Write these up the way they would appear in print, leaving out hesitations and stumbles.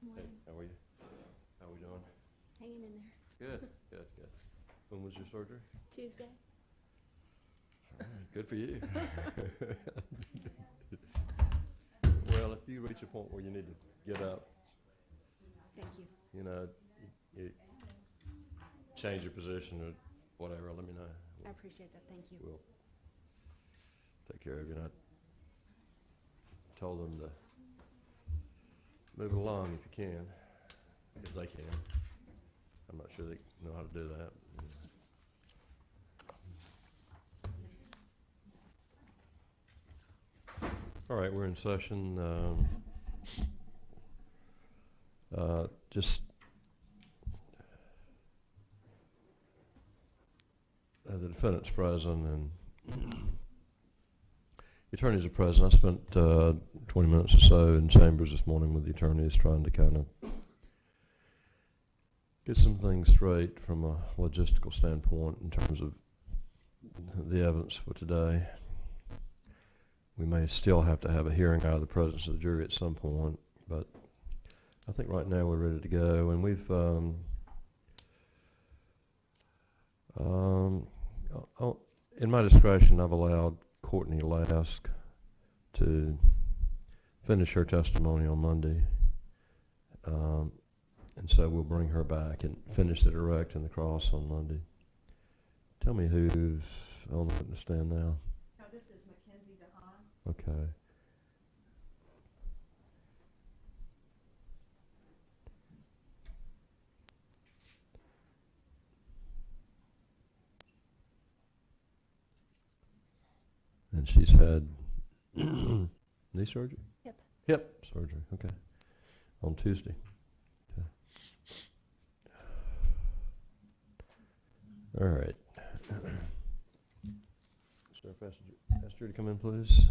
Hey, how are you? How we doing? Hanging in there. Good, good, good. When was your surgery? Tuesday. All right, good for you. Well, if you reach a point where you need to get up, Thank you. you know, you change your position or whatever, let me know. I appreciate that. Thank you. We'll take care of you. And I told them to move it along if you can, if they can. I'm not sure they know how to do that. All right, we're in session. Just the defendant's present and the attorneys are present. I spent 20 minutes or so in chambers this morning with the attorneys trying to kind of get some things straight from a logistical standpoint in terms of the evidence for today. We may still have to have a hearing out of the presence of the jury at some point, but I think right now we're ready to go. And we've, in my discretion, I've allowed Courtney Lask to finish her testimony on Monday. And so we'll bring her back and finish the direct and the cross on Monday. Tell me who's on the witness stand now. No, this is Mackenzie DeHaan. Okay. And she's had knee surgery? Hip. Hip surgery, okay. On Tuesday. Okay. All right. Sheriff, ask you to come in, please.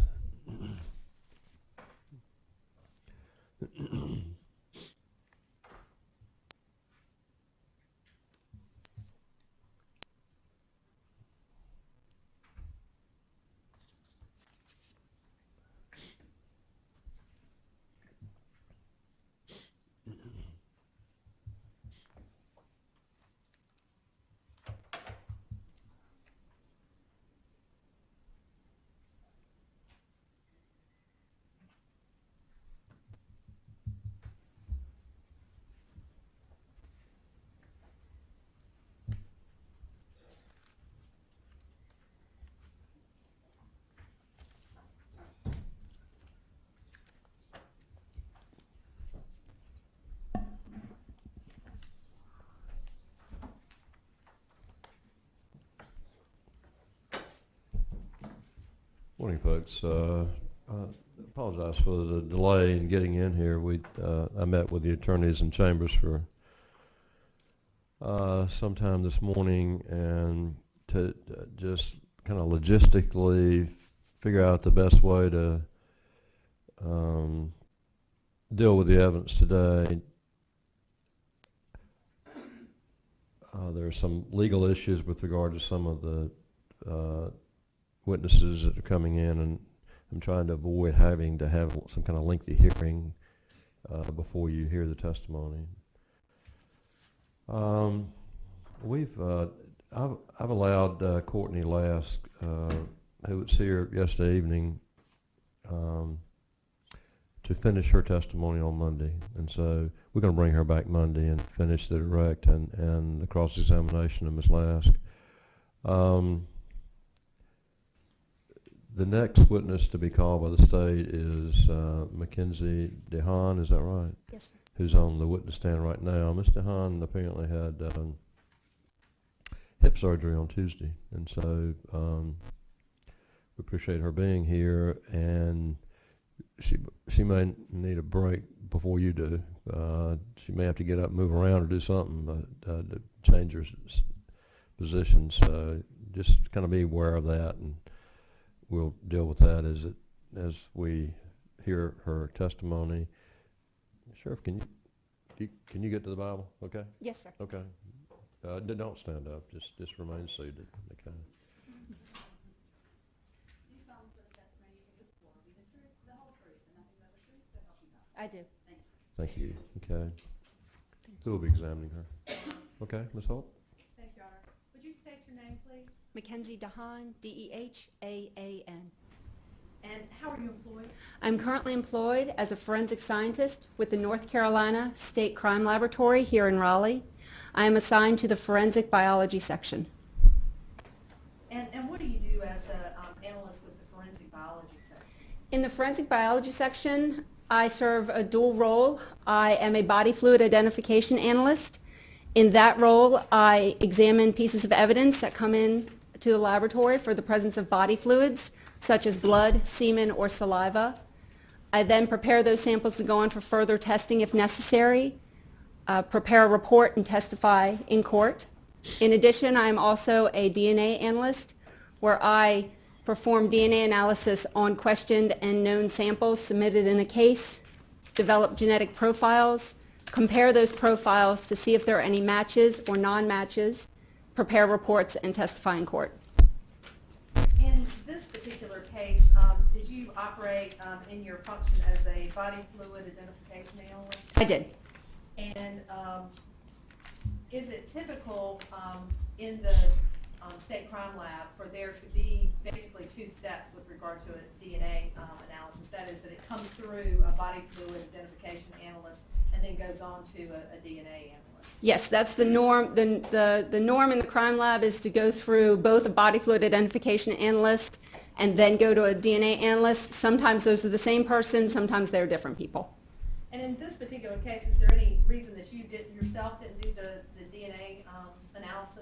Morning, folks. Apologize for the delay in getting in here. I met with the attorneys in chambers for sometime this morning, and to just kind of logistically figure out the best way to deal with the evidence today. There are some legal issues with regard to some of the witnesses that are coming in, and I'm trying to avoid having to have some kind of lengthy hearing before you hear the testimony. I've allowed Courtney Lask, who was here yesterday evening, to finish her testimony on Monday, and so we're going to bring her back Monday and finish the direct and the cross-examination of Ms. Lask. The next witness to be called by the state is Mackenzie DeHaan, is that right? Yes, sir. Who's on the witness stand right now. Ms. DeHaan apparently had hip surgery on Tuesday, and so we appreciate her being here, and she may need a break before you do. She may have to get up, move around, or do something to change her position, so just kind of be aware of that, and we'll deal with that as we hear her testimony. Sheriff, can you get to the Bible? Okay. Yes, sir. Okay. Don't stand up. Just remain seated. Okay. I do. Thank Thank you. Okay. Who will be examining her? Okay, Ms. Holt? Thank you, Your Honor. Would you state your name, please? Mackenzie Dehaan, D-E-H-A-A-N. And how are you employed? I'm currently employed as a forensic scientist with the North Carolina State Crime Laboratory here in Raleigh. I am assigned to the forensic biology section. And what do you do as an analyst with the forensic biology section? In the forensic biology section, I serve a dual role. I am a body fluid identification analyst. In that role, I examine pieces of evidence that come in to the laboratory for the presence of body fluids, such as blood, semen, or saliva. I then prepare those samples to go on for further testing if necessary, prepare a report and testify in court. In addition, I am also a DNA analyst where I perform DNA analysis on questioned and known samples submitted in a case, develop genetic profiles, compare those profiles to see if there are any matches or non-matches, prepare reports, and testify in court. In this particular case, did you operate in your function as a body fluid identification analyst? I did. And is it typical in the state crime lab for there to be basically two steps with regard to a DNA analysis? That is, that it comes through a body fluid identification analyst and then goes on to a DNA analyst? Yes, that's the norm. The norm in the crime lab is to go through both a body fluid identification analyst and then go to a DNA analyst. Sometimes those are the same person, sometimes they're different people. And in this particular case, is there any reason that you yourself didn't do the DNA analysis?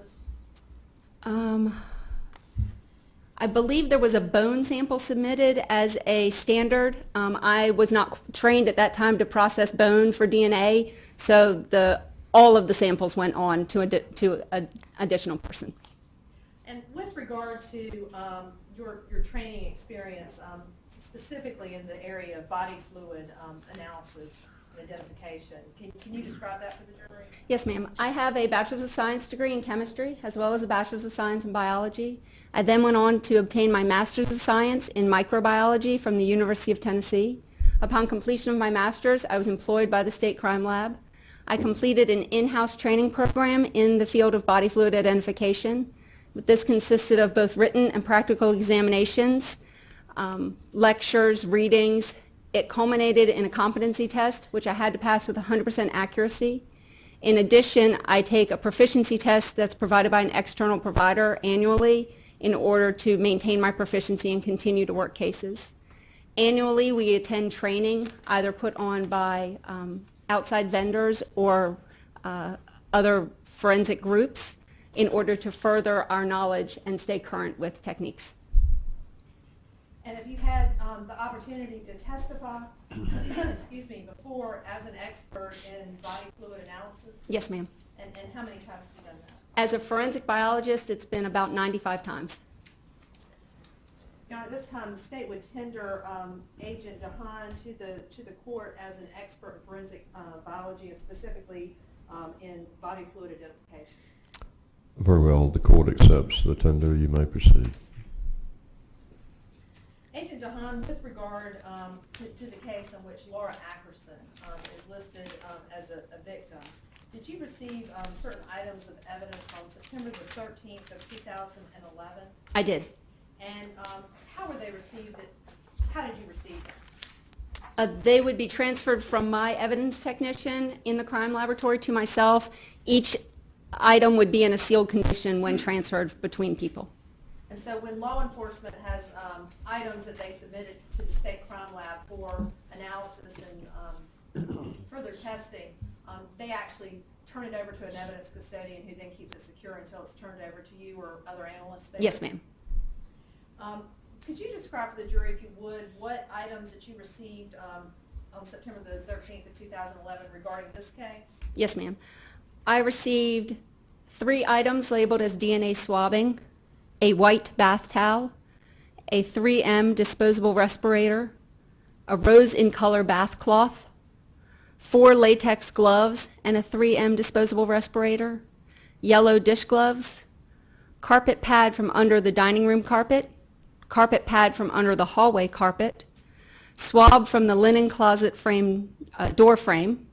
I believe there was a bone sample submitted as a standard. I was not trained at that time to process bone for DNA, so all of the samples went on to an additional person. And with regard to your training experience, specifically in the area of body fluid analysis and identification, can you describe that for the jury? Yes, ma'am. I have a Bachelor's of Science degree in chemistry as well as a Bachelor's of Science in biology. I then went on to obtain my Master's of Science in microbiology from the University of Tennessee. Upon completion of my master's, I was employed by the State Crime Lab. I completed an in-house training program in the field of body fluid identification. This consisted of both written and practical examinations, lectures, readings. It culminated in a competency test, which I had to pass with 100% accuracy. In addition, I take a proficiency test that's provided by an external provider annually in order to maintain my proficiency and continue to work cases. Annually, we attend training, either put on by outside vendors or other forensic groups, in order to further our knowledge and stay current with techniques. And have you had the opportunity to testify, excuse me, before as an expert in body fluid analysis? Yes, ma'am. And how many times have you done that? As a forensic biologist, it's been about 95 times. Now, at this time, the state would tender Agent Dehaan to the court as an expert in forensic biology, and specifically in body fluid identification. Very well. The court accepts the tender. You may proceed. Agent Dehaan, with regard to the case in which Laura Ackerson is listed as a victim, did you receive certain items of evidence on September the 13th of 2011? I did. And how were they received? How did you receive them? They would be transferred from my evidence technician in the crime laboratory to myself. Each item would be in a sealed condition when transferred between people. And so when law enforcement has items that they submitted to the state crime lab for analysis and further testing, they actually turn it over to an evidence custodian who then keeps it secure until it's turned over to you or other analysts there? Yes, ma'am. Could you describe for the jury, if you would, what items that you received on September the 13th of 2011 regarding this case? Yes, ma'am. I received 3 items labeled as DNA swabbing, a white bath towel, a 3M disposable respirator, a rose in color bath cloth, 4 latex gloves and a 3M disposable respirator, yellow dish gloves, carpet pad from under the dining room carpet, carpet pad from under the hallway carpet, swab from the linen closet frame, door frame,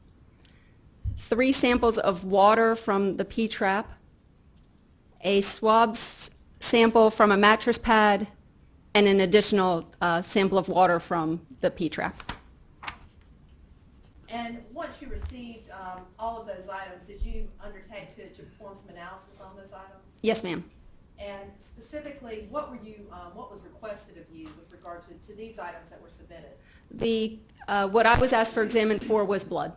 3 samples of water from the P-trap, a swab sample from a mattress pad, and an additional sample of water from the P-trap. And once you received all of those items, did you undertake to perform some analysis on those items? Yes, ma'am. And specifically, what was requested of you with regard to these items that were submitted? What I was asked for examined for was blood.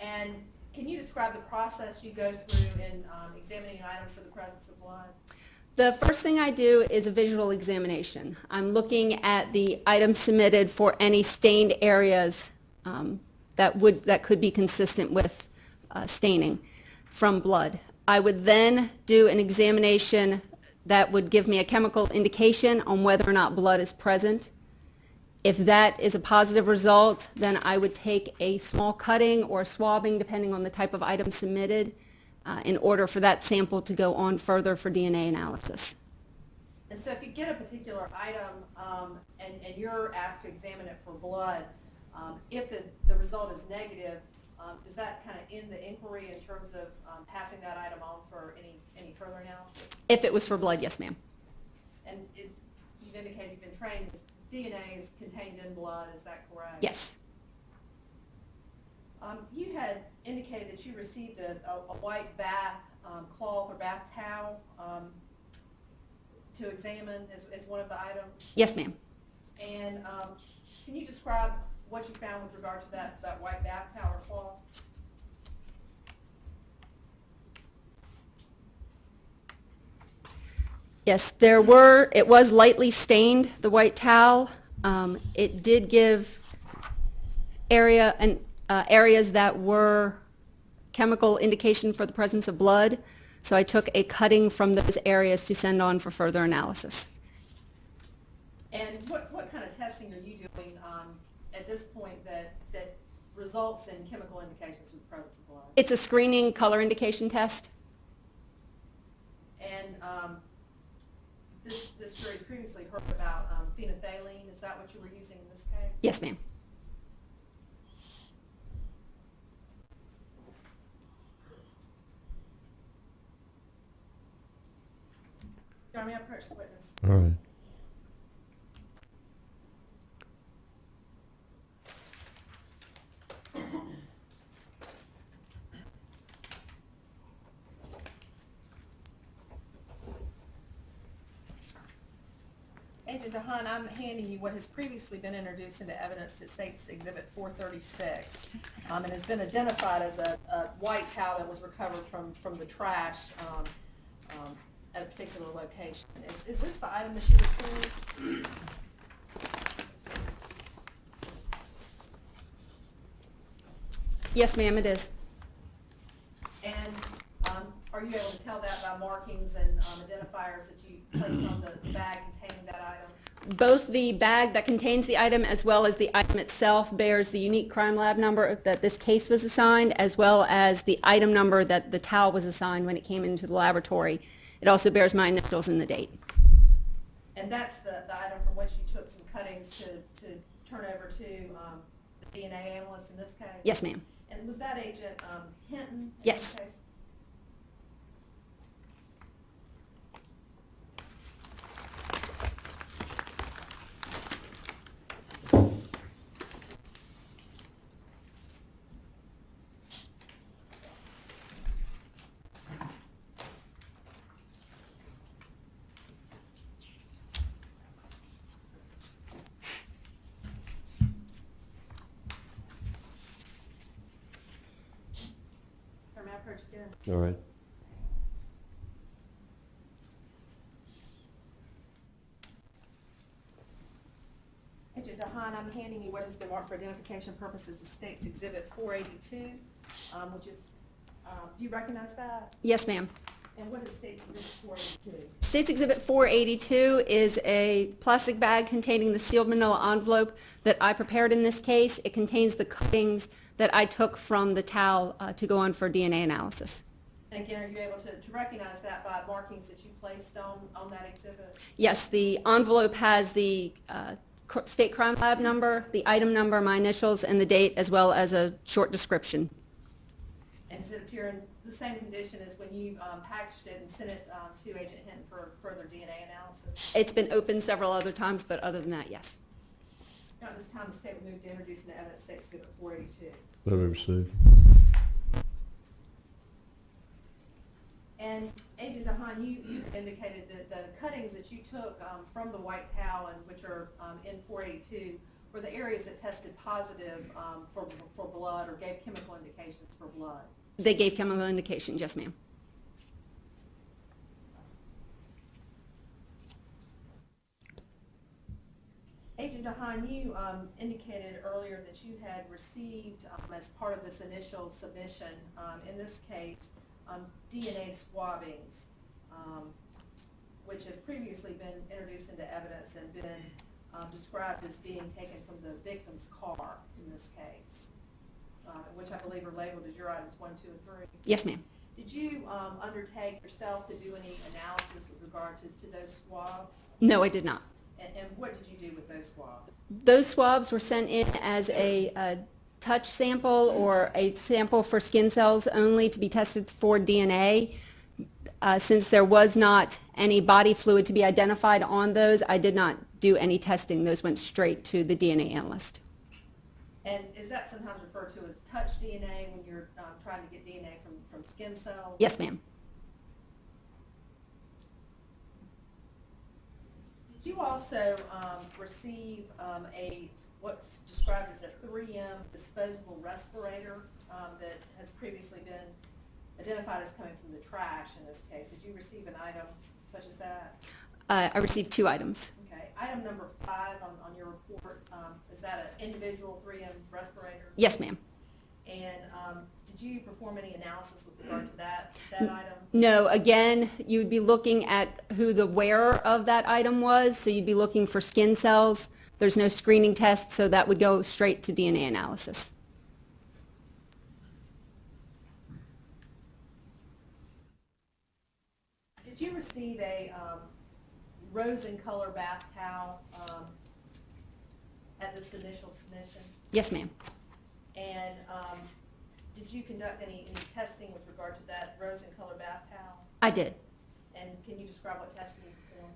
And can you describe the process you go through in examining an item for the presence of blood? The first thing I do is a visual examination. I'm looking at the items submitted for any stained areas that could be consistent with staining from blood. I would then do an examination that would give me a chemical indication on whether or not blood is present. If that is a positive result, then I would take a small cutting or swabbing, depending on the type of item submitted, in order for that sample to go on further for DNA analysis. And so if you get a particular item and you're asked to examine it for blood, if the result is negative, does that kind of end the inquiry in terms of passing that item on for any further analysis? If it was for blood, yes, ma'am. And you've indicated you've been trained, DNA is contained in blood, is that correct? Yes. You had indicated that you received a white bath cloth or bath towel to examine as one of the items. Yes, ma'am. And can you describe what you found with regard to that white bath towel or cloth? Yes, it was lightly stained, the white towel. It did give areas that were chemical indication for the presence of blood, so I took a cutting from those areas to send on for further analysis. And what kind of testing are you doing at this point that results in chemical indications of the presence of blood? It's a screening color indication test. And this jury's previously heard about phenolphthalein. Is that what you were using in this case? Yes, ma'am. Your Honor, may I approach the witness? All right. Agent DeHaan, I'm handing you what has previously been introduced into evidence. It states Exhibit 436 and has been identified as a white towel that was recovered from the trash at a particular location. Is this the item that you received? Yes, ma'am, it is. And are you able to tell that by markings and identifiers that you placed on the bag containing that item? Both the bag that contains the item as well as the item itself bears the unique crime lab number that this case was assigned, as well as the item number that the towel was assigned when it came into the laboratory. It also bears my initials and the date. And that's the item from which you took some cuttings to turn over to the DNA analyst in this case? Yes, ma'am. And was that Agent Hinton? in Yes. this case? May I approach again? All right. Agent DeHaan, I'm handing you what has been marked for identification purposes as State's Exhibit 482, which is, do you recognize that? Yes, ma'am. And what is State's Exhibit 482? State's Exhibit 482 is a plastic bag containing the sealed manila envelope that I prepared in this case. It contains the cuttings that I took from the towel to go on for DNA analysis. And again, are you able to recognize that by markings that you placed on that exhibit? Yes, the envelope has the state crime lab number, the item number, my initials, and the date, as well as a short description. And does it appear in the same condition as when you packaged it and sent it to Agent Hinton for further DNA analysis? It's been opened several other times, but other than that, yes. Now, at this time, the state would move to introduce into evidence State Exhibit 482. Move we receive. And Agent DeHaan, you indicated that the cuttings that you took from the white towel, and which are in 482, were the areas that tested positive for blood or gave chemical indications for blood. They gave chemical indications, yes, ma'am. Agent DeHaan, you indicated earlier that you had received, as part of this initial submission, in this case, DNA swabbings, which have previously been introduced into evidence and been described as being taken from the victim's car in this case, which I believe are labeled as your items 1, 2, and 3. Yes, ma'am. Did you undertake yourself to do any analysis with regard to those swabs? No, I did not. And what did you do with those swabs? Those swabs were sent in as a touch sample or a sample for skin cells only to be tested for DNA. Since there was not any body fluid to be identified on those, I did not do any testing. Those went straight to the DNA analyst. And is that sometimes referred to as touch DNA when you're trying to get DNA from skin cells? Yes, ma'am. Did you also receive what's described as a 3M disposable respirator that has previously been identified as coming from the trash in this case? Did you receive an item such as that? I received 2 items. Okay. Item number 5 on your report, is that an individual 3M respirator? Yes, ma'am. And did you perform any analysis with regard to that item? No, again, you'd be looking at who the wearer of that item was, so you'd be looking for skin cells. There's no screening test, so that would go straight to DNA analysis. Did you receive a rose in color bath towel at this initial submission? Yes, ma'am. And did you conduct any testing with regard to that rose in color bath towel? I did. And can you describe what testing you performed?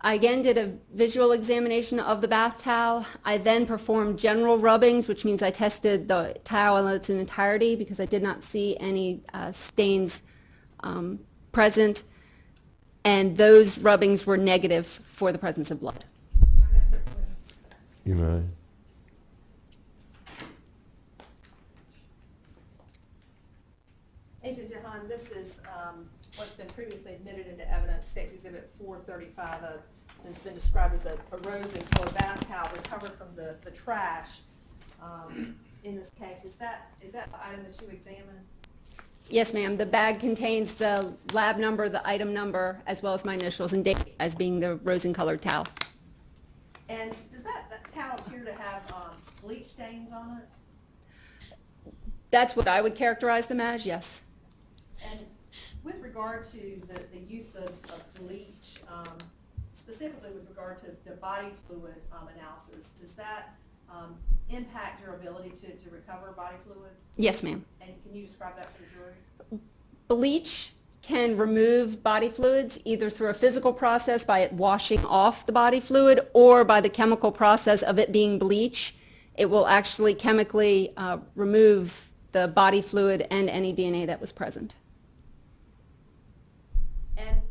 I again did a visual examination of the bath towel. I then performed general rubbings, which means I tested the towel in its entirety because I did not see any stains present, and those rubbings were negative for the presence of blood. You may. Agent DeHaan, this is what's been previously admitted into evidence, State's Exhibit 435, and it's been described as a rose in color bath towel recovered from the trash in this case. Is that the item that you examined? Yes, ma'am. The bag contains the lab number, the item number, as well as my initials and date as being the rose in colored towel. And does that towel appear to have bleach stains on it? That's what I would characterize them as, yes. And with regard to the use of bleach, specifically with regard to body fluid analysis, does that impact your ability to recover body fluids? Yes, ma'am. And can you describe that for the jury? Bleach can remove body fluids either through a physical process by it washing off the body fluid or by the chemical process of it being bleach. It will actually chemically remove the body fluid and any DNA that was present. And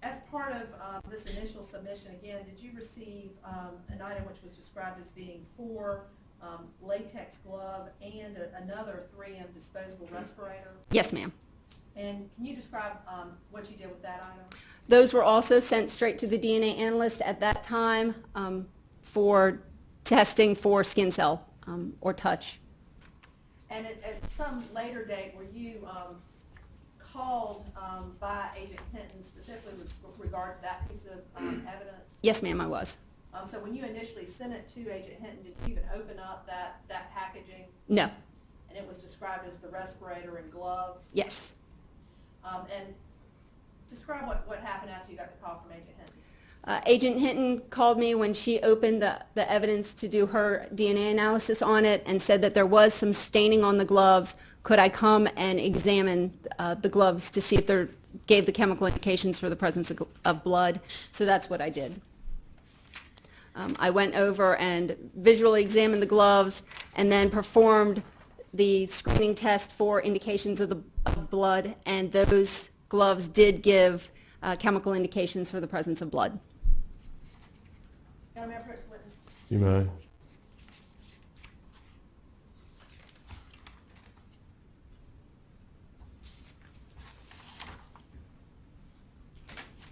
as part of this initial submission, again, did you receive an item which was described as being 4 latex glove and another 3M disposable respirator? Yes, ma'am. And can you describe what you did with that item? Those were also sent straight to the DNA analyst at that time for testing for skin cell or touch. And at some later date, were you called by Agent Hinton specifically with regard to that piece of evidence? Yes, ma'am, I was. So when you initially sent it to Agent Hinton, did you even open up that packaging? No. And it was described as the respirator and gloves? Yes. And describe what happened after you got the call from Agent Hinton. Agent Hinton called me when she opened the evidence to do her DNA analysis on it and said that there was some staining on the gloves could I come and examine the gloves to see if they gave the chemical indications for the presence of blood. So that's what I did. I went over and visually examined the gloves and then performed the screening test for indications of blood, and those gloves did give chemical indications for the presence of blood. Madam Mayor, Pro Tem Witness. You may.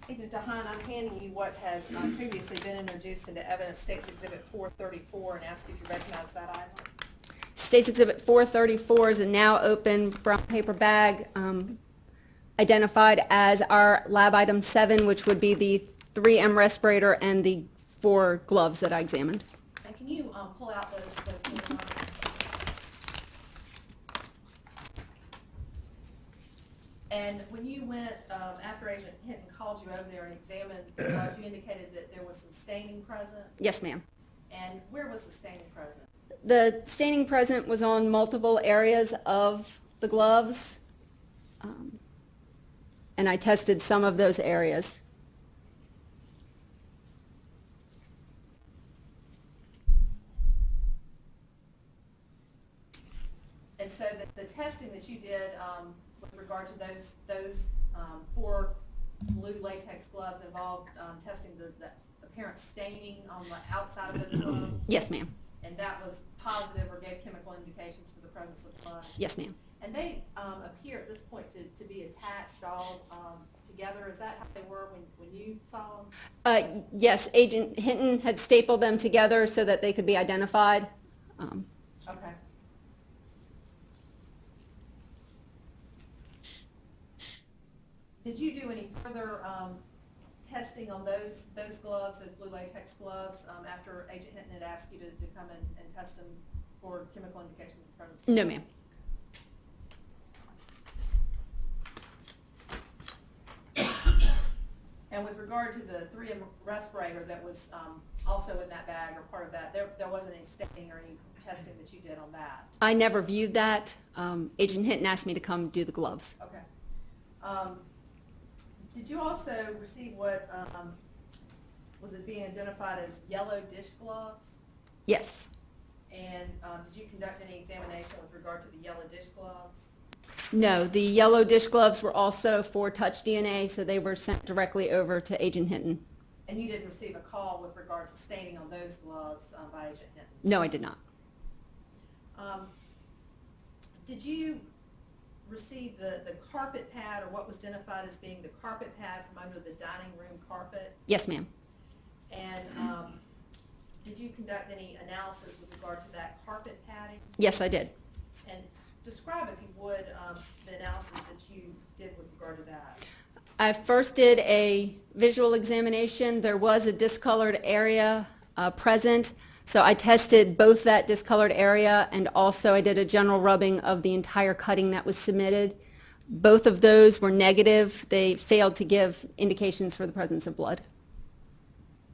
Agent DeHaan, I'm handing you what has previously been introduced into evidence, State's Exhibit 434, and ask if you recognize that item. State's Exhibit 434 is a now open brown paper bag identified as our lab item 7, which would be the 3M respirator and the 4 gloves that I examined. And can you pull out those four items? And when you went, after Agent Hinton called you over there and examined the gloves, you indicated that there was some staining present. Yes, ma'am. And where was the staining present? The staining present was on multiple areas of the gloves, and I tested some of those areas. And so the testing that you did with regard to those 4 blue latex gloves involved testing the apparent staining on the outside of those gloves? Yes, ma'am. And that was positive or gave chemical indications for the presence of blood? Yes, ma'am. And they appear at this point to be attached all together. Is that how they were when you saw them? Yes, Agent Hinton had stapled them together so that they could be identified. Okay. Did you do any further testing on those gloves, those blue latex gloves, after Agent Hinton had asked you to come and test them for chemical indications of pregnancy? No, ma'am. And with regard to the 3M respirator that was also in that bag or part of that, there wasn't any staining or any testing that you did on that? I never viewed that. Agent Hinton asked me to come do the gloves. Okay. Did you also receive what was it being identified as yellow dish gloves? Yes. And did you conduct any examination with regard to the yellow dish gloves? No, the yellow dish gloves were also for touch DNA, so they were sent directly over to Agent Hinton. And you didn't receive a call with regard to staining on those gloves by Agent Hinton? No, I did not. Did you receive the carpet pad, or what was identified as being the carpet pad from under the dining room carpet? Yes, ma'am. And did you conduct any analysis with regard to that carpet padding? Yes, I did. And describe, if you would, the analysis that you did with regard to that. I first did a visual examination. There was a discolored area present, so I tested both that discolored area and also I did a general rubbing of the entire cutting that was submitted. Both of those were negative. They failed to give indications for the presence of blood.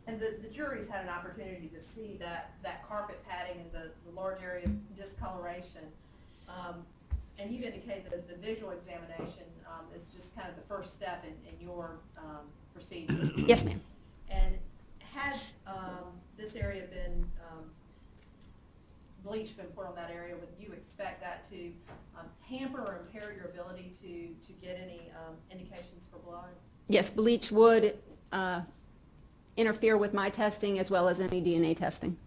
And the jury's had an opportunity to see that carpet padding and the large area of discoloration. And you've indicated that the visual examination is just kind of the first step in your procedure. Yes, ma'am. And had this area been, bleach been poured on that area, would you expect that to hamper or impair your ability to get any indications for blood? Yes, bleach would interfere with my testing as well as any DNA testing.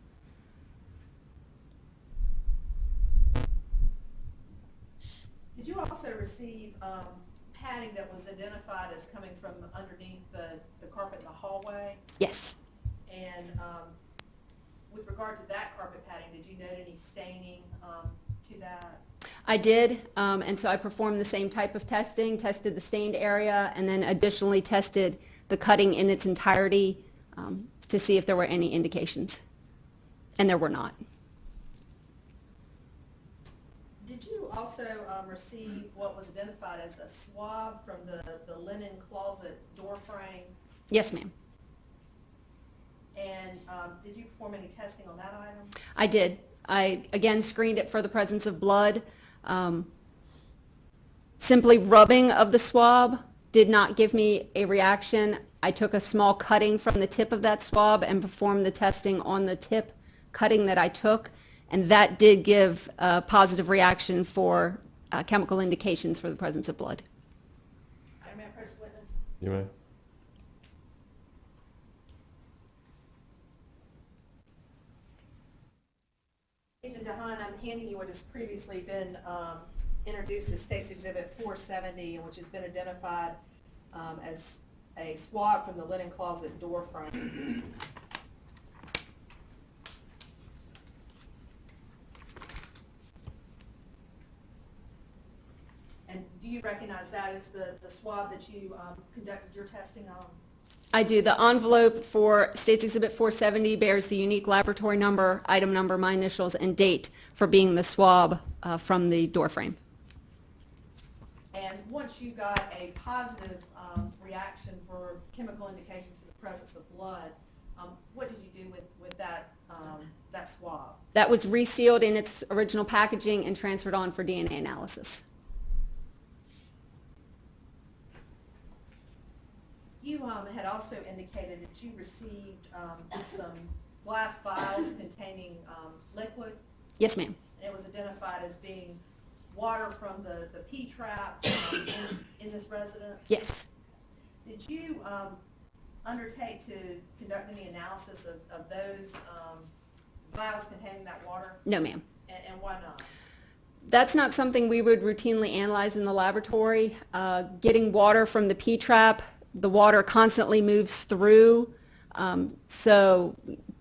Did you also receive padding that was identified as coming from underneath the carpet in the hallway? Yes. And with regard to that carpet padding, did you note any staining to that? I did, and so I performed the same type of testing, tested the stained area, and then additionally tested the cutting in its entirety to see if there were any indications, and there were not. Did you also receive what was identified as a swab from the linen closet door frame? Yes, ma'am. And did you perform any testing on that item? I did. I, again, screened it for the presence of blood, Simply rubbing of the swab did not give me a reaction. I took a small cutting from the tip of that swab and performed the testing on the tip cutting that I took, and that did give a positive reaction for chemical indications for the presence of blood. Madam First Witness. You may. Agent DeHaan, I'm handing you what has previously been introduced as State's Exhibit 470, and which has been identified as a swab from the linen closet door frame. And do you recognize that as the swab that you conducted your testing on? I do. The envelope for State's Exhibit 470 bears the unique laboratory number, item number, my initials, and date for being the swab from the door frame. And once you got a positive reaction for chemical indications for the presence of blood, what did you do with that swab? That was resealed in its original packaging and transferred on for DNA analysis. You had also indicated that you received some glass vials containing liquid. Yes, ma'am. And it was identified as being water from the P-trap in this residence. Yes. Did you undertake to conduct any analysis of those vials containing that water? No, ma'am. And why not? That's not something we would routinely analyze in the laboratory. Getting water from the P-trap, the water constantly moves through, so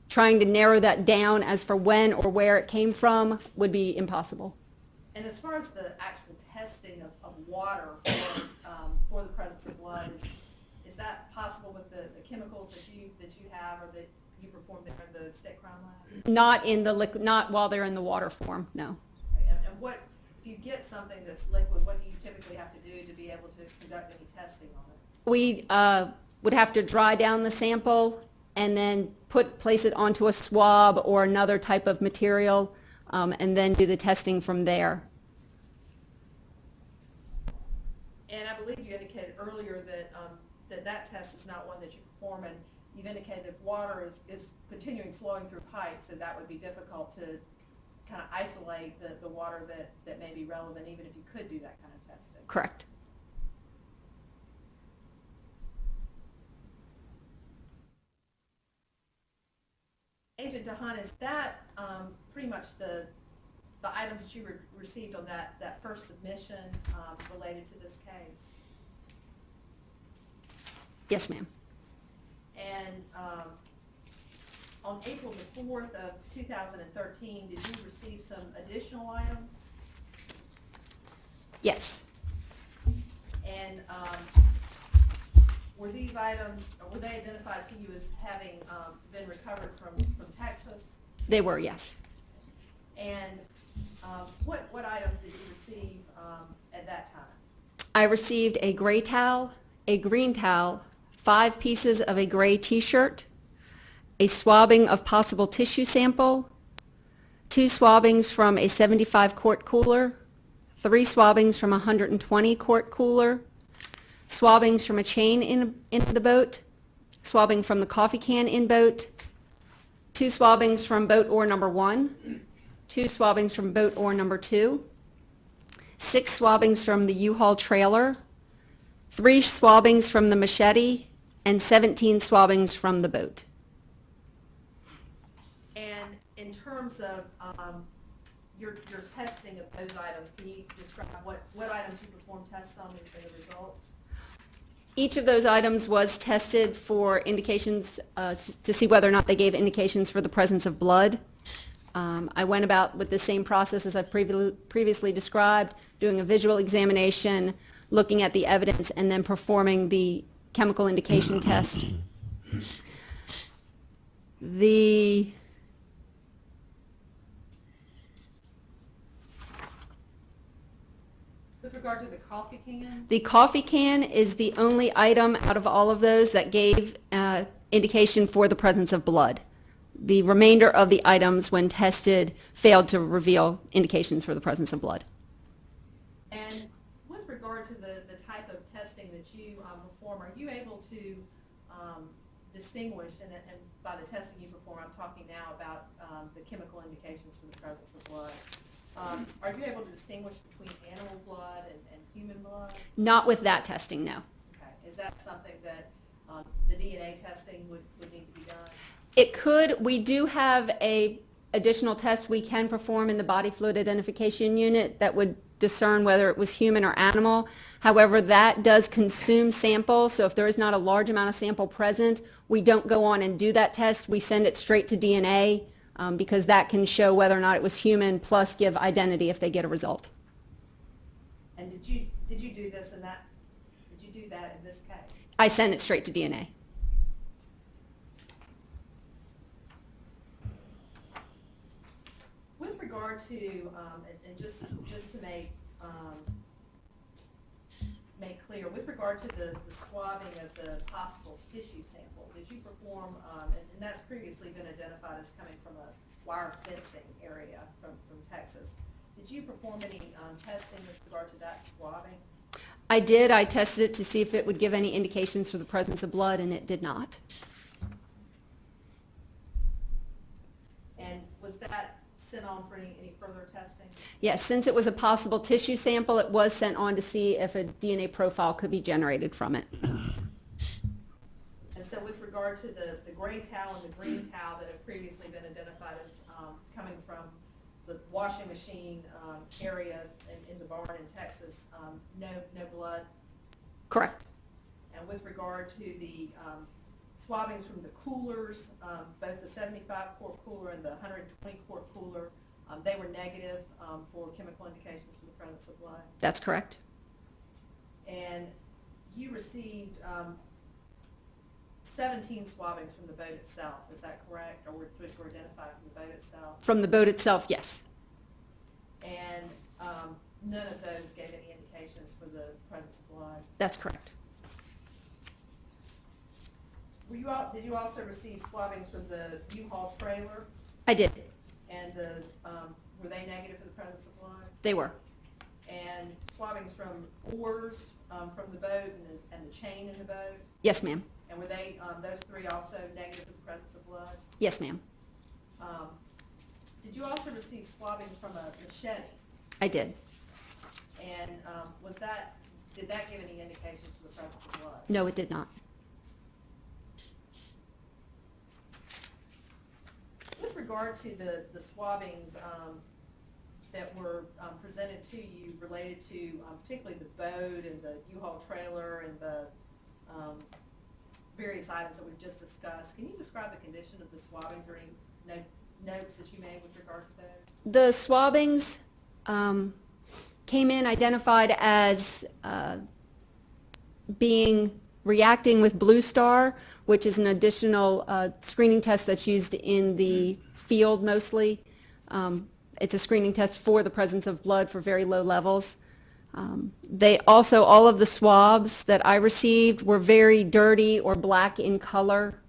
trying to narrow that down as for when or where it came from would be impossible. And as far as the actual testing of water for the presence of blood, is that possible with the chemicals that you have or that you perform there in the state crime lab? Not in the not while they're in the water form, no. Okay. And what if you get something that's liquid? What do you typically have to do to be able to conduct any testing on it? We would have to dry down the sample and then place it onto a swab or another type of material, and then do the testing from there. And I believe you indicated earlier that that test is not one that you perform, and you've indicated if water is continuing flowing through pipes, that would be difficult to kind of isolate the water that may be relevant, even if you could do that kind of testing. Correct. Agent DeHaan, is that pretty much the items that you received on that first submission related to this case? Yes, ma'am. And on April the 4th of 2013, did you receive some additional items? Yes. And were these items, were they identified to you as having been recovered from Texas? They were, yes. And what items did you receive at that time? I received a gray towel, a green towel, 5 pieces of a gray t-shirt, a swabbing of possible tissue sample, 2 swabbings from a 75 quart cooler, 3 swabbings from a 120 quart cooler, swabbings from a chain in the boat, swabbing from the coffee can in boat, 2 swabbings from boat oar number 1, 2 swabbings from boat oar number 2, 6 swabbings from the U-Haul trailer, 3 swabbings from the machete, and 17 swabbings from the boat. And in terms of your testing of those items, can you describe what items you performed tests on and the results? Each of those items was tested for indications to see whether or not they gave indications for the presence of blood. I went about with the same process as I've previously described, doing a visual examination, looking at the evidence, and then performing the chemical indication test. With regard to the coffee can? The coffee can is the only item out of all of those that gave indication for the presence of blood. The remainder of the items, when tested, failed to reveal indications for the presence of blood. And with regard to the type of testing that you perform, are you able to distinguish, and by the testing you perform, I'm talking now about the chemical indications for the presence of blood. Are you able to distinguish between animal blood and human blood? Not with that testing, no. Okay. Is that something that the DNA testing would need to be done? It could. We do have a additional test we can perform in the body fluid identification unit that would discern whether it was human or animal. However, that does consume sample, so if there is not a large amount of sample present, we don't go on and do that test. We send it straight to DNA because that can show whether or not it was human, plus give identity if they get a result. And did you do this in that? Did you do that in this case? I send it straight to DNA. With regard to, and just to make clear, with regard to the swabbing of the possible tissue sample, did you perform, and that's previously been identified as coming from a wire fencing area from Texas, did you perform any testing with regard to that swabbing? I did. I tested it to see if it would give any indications for the presence of blood, and it did not. And was that sent on for any further testing? Yes, since it was a possible tissue sample, it was sent on to see if a DNA profile could be generated from it. And so with regard to the gray towel and the green towel that have previously been identified as coming from the washing machine area in the barn in Texas, no blood? Correct. And with regard to the swabbings from the coolers, both the 75-quart cooler and the 120-quart cooler, they were negative for chemical indications for the presence of blood. That's correct. And you received 17 swabbings from the boat itself, is that correct? Or which were identified from the boat itself? From the boat itself, yes. And none of those gave any indications for the presence of blood? That's correct. Did you also receive swabbings from the U-Haul trailer? I did. And were they negative for the presence of blood? They were. And swabbings from oars from the boat and the chain in the boat? Yes, ma'am. And were they, those three also negative for the presence of blood? Yes, ma'am. Did you also receive swabbings from a machete? I did. And did that give any indications for the presence of blood? No, it did not. With regard to the swabbings that were presented to you related to particularly the boat and the U-Haul trailer and the various items that we've just discussed, can you describe the condition of the swabbings or any notes that you made with regard to those? The swabbings came in identified as reacting with Blue Star, which is an additional screening test that's used in the field mostly. It's a screening test for the presence of blood for very low levels. All of the swabs that I received were very dirty or black in color.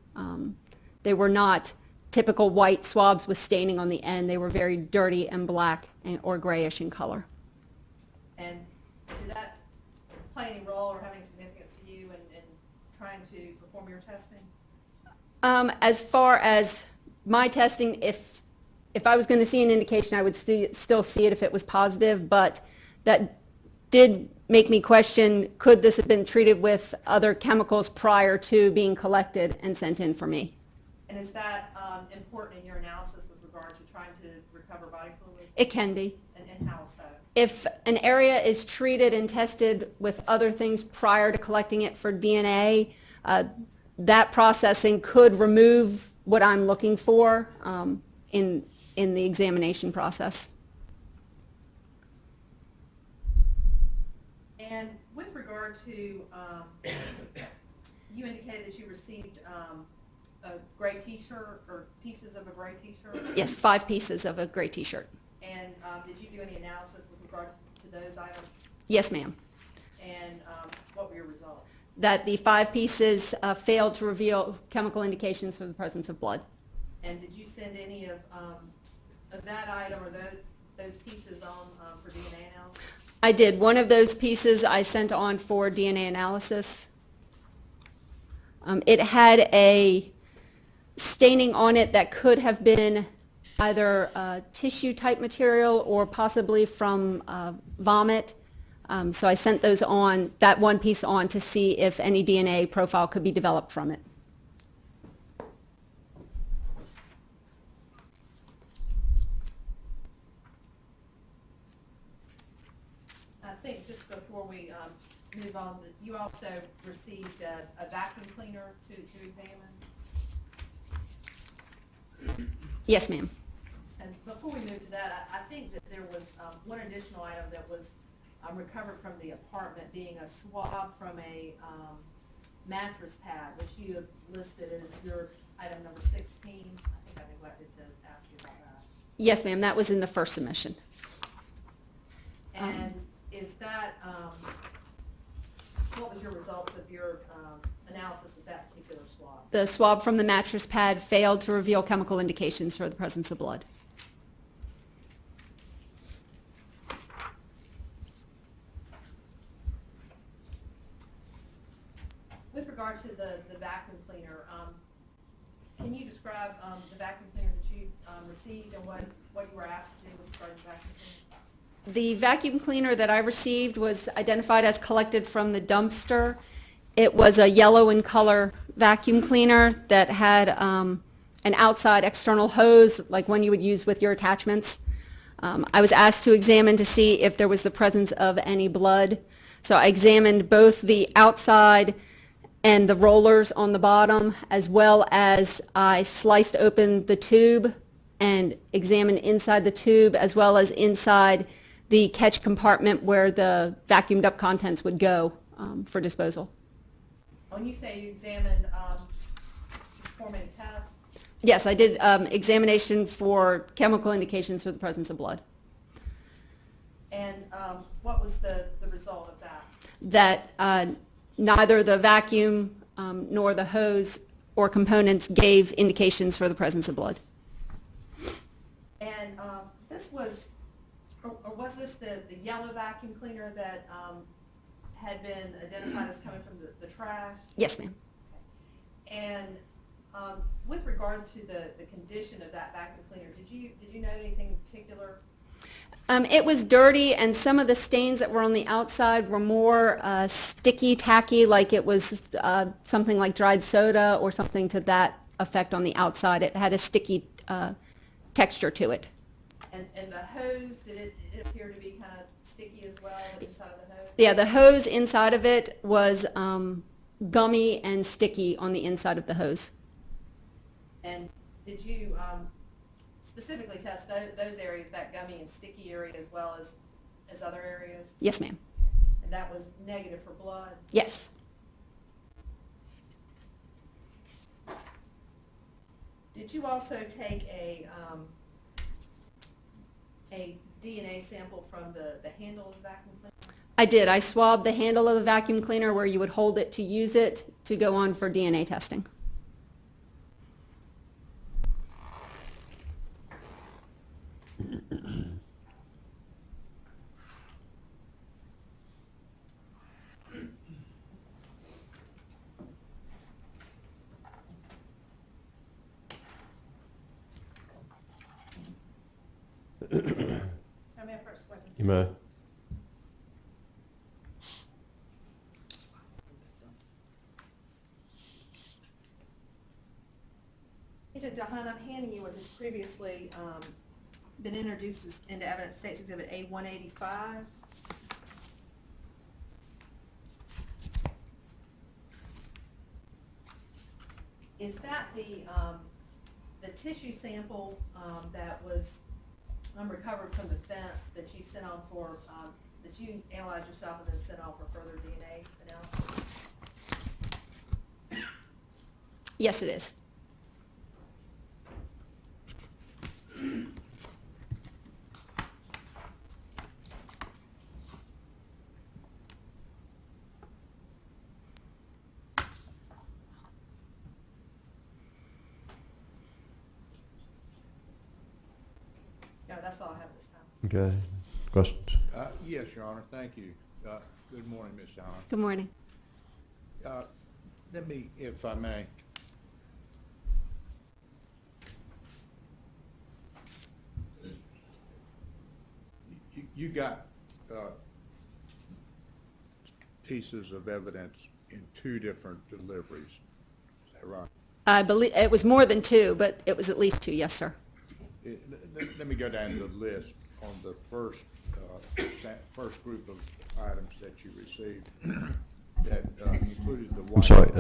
They were not typical white swabs with staining on the end. They were very dirty and black or grayish in color. And did that play any role or have any significance to you in trying to perform your testing? As far as my testing, if I was going to see an indication, I would still see it if it was positive, but that did make me question, could this have been treated with other chemicals prior to being collected and sent in for me? And is that important in your analysis with regard to trying to recover body fluids? It can be. And how so? If an area is treated and tested with other things prior to collecting it for DNA, that processing could remove what I'm looking for in the examination process. And with regard to, you indicated that you received a gray T-shirt or pieces of a gray T-shirt? Yes, 5 pieces of a gray T-shirt. And did you do any analysis with regard to those items? Yes, ma'am. And what were your results? That the 5 pieces failed to reveal chemical indications for the presence of blood. And did you send any of that item or those pieces on for DNA analysis? I did. One of those pieces I sent on for DNA analysis. It had a staining on it that could have been either tissue type material or possibly from vomit. So I sent those on, that one piece on, to see if any DNA profile could be developed from it. I think just before we move on, you also received a vacuum cleaner to examine. Yes, ma'am. And before we move to that, I think that there was one additional item that was recovered from the apartment, being a swab from a mattress pad, which you have listed as your item number 16. I think I neglected to ask you about that. Yes, ma'am. That was in the first submission. And is that, what was your results of your analysis of that particular swab? The swab from the mattress pad failed to reveal chemical indications for the presence of blood. With regard to the vacuum cleaner, can you describe the vacuum cleaner that you received and what you were asked to do with regard to the vacuum cleaner? The vacuum cleaner that I received was identified as collected from the dumpster. It was a yellow in color vacuum cleaner that had an outside external hose, like one you would use with your attachments. I was asked to examine to see if there was the presence of any blood. So I examined both the outside and the rollers on the bottom, as well as I sliced open the tube and examined inside the tube, as well as inside the catch compartment where the vacuumed up contents would go for disposal. When you say you examined, perform any tests? Yes, I did examination for chemical indications for the presence of blood. And what was the result of that? That neither the vacuum nor the hose or components gave indications for the presence of blood. And this was, or was this the yellow vacuum cleaner that had been identified as coming from the trash? Yes, ma'am. And with regard to the condition of that vacuum cleaner, did you note anything in particular? It was dirty, and some of the stains that were on the outside were more sticky, tacky, like it was something like dried soda or something to that effect on the outside. It had a sticky texture to it. And the hose, did it appear to be kind of sticky as well, the inside of the hose? Yeah, the hose inside of it was gummy and sticky on the inside of the hose. And did you specifically test those areas, that gummy and sticky area, as well as other areas? Yes, ma'am. And that was negative for blood? Yes. Did you also take a DNA sample from the handle of the vacuum cleaner? I did. I swabbed the handle of the vacuum cleaner where you would hold it to use it to go on for DNA testing. May I first question? You may. Agent Dahan, I'm handing you what has previously been introduced into evidence, State's Exhibit A-185. Is that the tissue sample that was recovered from the fence that you sent on for, that you analyzed yourself and then sent on for further DNA analysis? Yes, it is. No, that's all I have this time. Okay. Questions? Yes, Your Honor, thank you. Good morning, Ms. Allen. Good morning. Let me, if I may. You got pieces of evidence in 2 different deliveries. Is that right? I believe it was more than 2, but it was at least 2, yes, sir. Let me go down the list on the first group of items that you received that included the white. I'm sorry,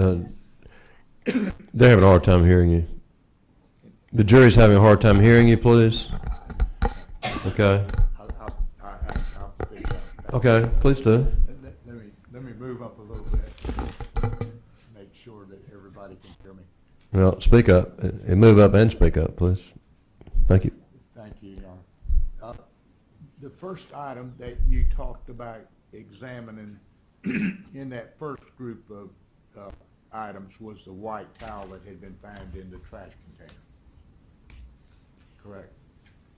they're having a hard time hearing you. The jury's having a hard time hearing you, please. Okay. I'll speak up. Okay, please do. Let me move up a little bit, make sure that everybody can hear me. Well, speak up, and move up and speak up, please. Thank you. Thank you, Your Honor. The first item that you talked about examining in that first group of items was the white towel that had been found in the trash container. Correct?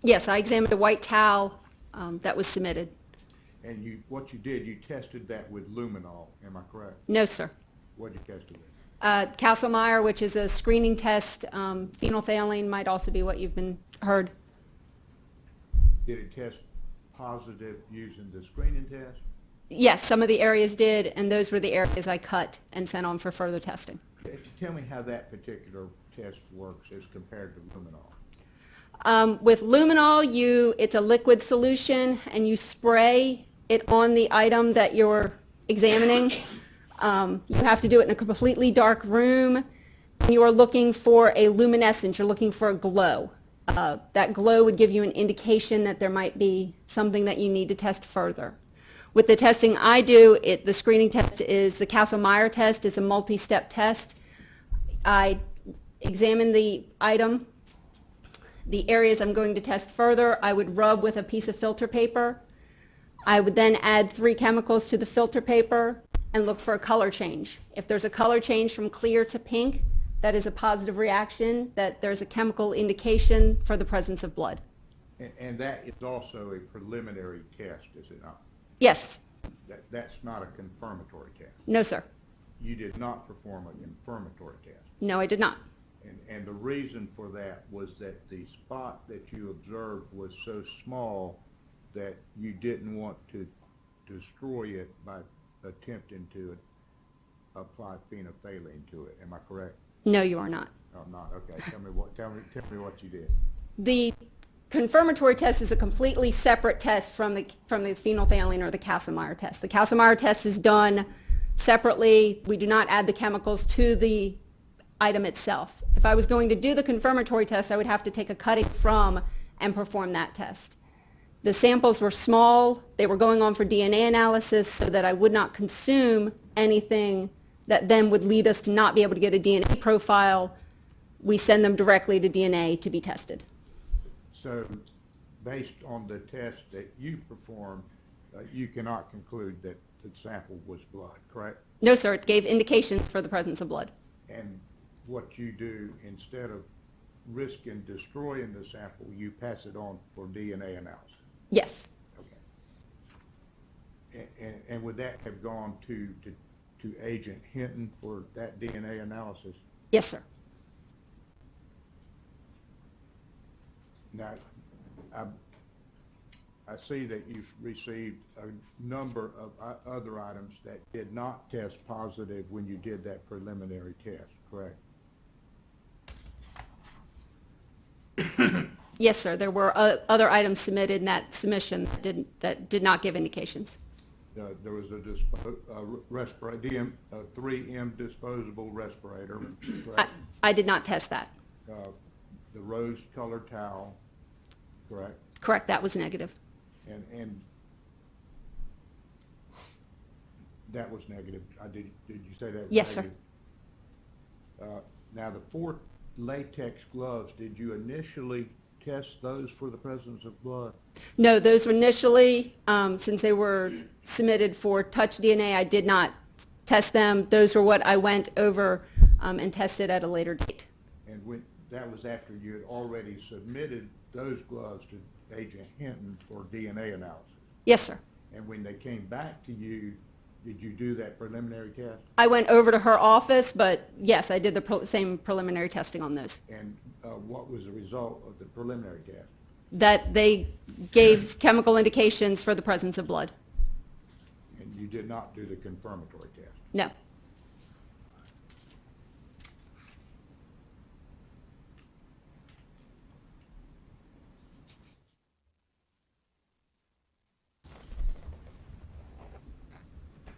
Yes, I examined the white towel that was submitted. And what you did, you tested that with luminol, am I correct? No, sir. What did you test it with? Castlemeyer, which is a screening test. Phenolphthalein might also be what you've been heard. Did it test positive using the screening test? Yes, some of the areas did, and those were the areas I cut and sent on for further testing. Tell me how that particular test works as compared to luminol. With luminol, it's a liquid solution, and you spray it on the item that you're examining. You have to do it in a completely dark room, and you are looking for a luminescence. You're looking for a glow. That glow would give you an indication that there might be something that you need to test further. With the testing I do, the screening test is the Castlemeyer test. It's a multi-step test. I examine the item. The areas I'm going to test further, I would rub with a piece of filter paper. I would then add 3 chemicals to the filter paper and look for a color change. If there's a color change from clear to pink, that is a positive reaction, that there's a chemical indication for the presence of blood. And that is also a preliminary test, is it not? Yes. That's not a confirmatory test. No, sir. You did not perform a confirmatory test. No, I did not. And the reason for that was that the spot that you observed was so small that you didn't want to destroy it by attempting to apply phenolphthalein to it. Am I correct? No, you are not. I'm not. Okay. Tell me what you did. The confirmatory test is a completely separate test from the phenolphthalein or the Castlemeyer test. The Castlemeyer test is done separately. We do not add the chemicals to the item itself. If I was going to do the confirmatory test, I would have to take a cutting from and perform that test. The samples were small. They were going on for DNA analysis so that I would not consume anything that then would lead us to not be able to get a DNA profile. We send them directly to DNA to be tested. So based on the test that you performed, you cannot conclude that the sample was blood, correct? No, sir. It gave indications for the presence of blood. And what you do, instead of risking destroying the sample, you pass it on for DNA analysis? Yes. Okay. And would that have gone to Agent Hinton for that DNA analysis? Yes, sir. Now, I see that you've received a number of other items that did not test positive when you did that preliminary test, correct? Yes, sir. There were other items submitted in that submission that did not give indications. There was a 3M disposable respirator, correct? I did not test that. The rose-colored towel, correct? Correct. That was negative. And that was negative. Did you say that was yes, negative? Sir. Now, the 4 latex gloves, did you initially test those for the presence of blood? No, those were initially, since they were submitted for touch DNA, I did not test them. Those were what I went over and tested at a later date. And that was after you had already submitted those gloves to Agent Hinton for DNA analysis? Yes, sir. And when they came back to you, did you do that preliminary test? I went over to her office, but yes, I did the same preliminary testing on those. And what was the result of the preliminary test? That they gave chemical indications for the presence of blood. And you did not do the confirmatory test? No.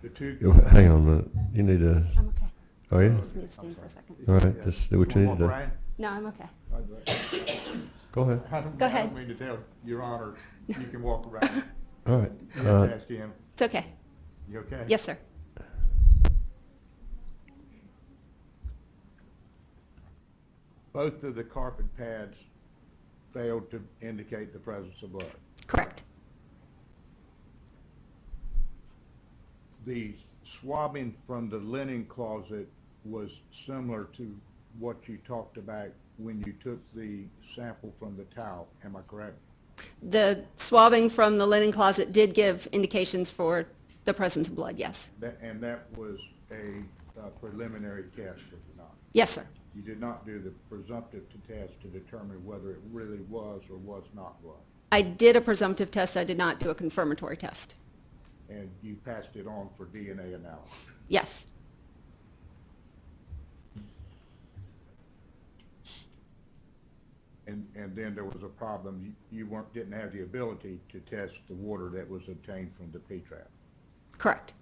The two. Hang on a minute. You need to, I'm okay. are you? I just need to stand for a second. All right, just do what you need to do. No, I'm okay. Go ahead. Go ahead. I don't mean to tell Your Honor, you can walk around. All right. You have to ask him. It's okay. You okay? Yes, sir. Both of the carpet pads failed to indicate the presence of blood. Correct. The swabbing from the linen closet was similar to what you talked about when you took the sample from the towel. Am I correct? The swabbing from the linen closet did give indications for the presence of blood, yes. And that was a preliminary test, was it not? Yes, sir. You did not do the presumptive test to determine whether it really was or was not blood. I did a presumptive test. I did not do a confirmatory test. And you passed it on for DNA analysis. Yes. And then there was a problem. You didn't have the ability to test the water that was obtained from the P-trap. Correct.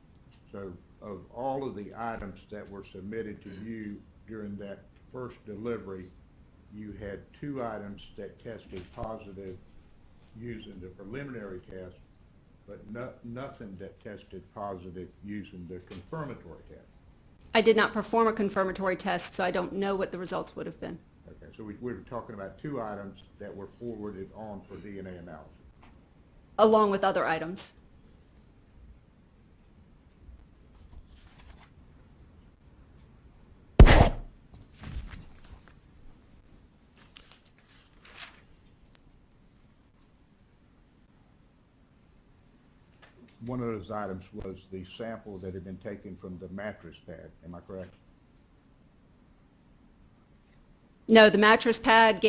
So of all of the items that were submitted to you during that first delivery, you had 2 items that tested positive using the preliminary test, but nothing that tested positive using the confirmatory test. I did not perform a confirmatory test, so I don't know what the results would have been. Okay, so we were talking about 2 items that were forwarded on for DNA analysis. Along with other items. One of those items was the sample that had been taken from the mattress pad. Am I correct? No, the mattress pad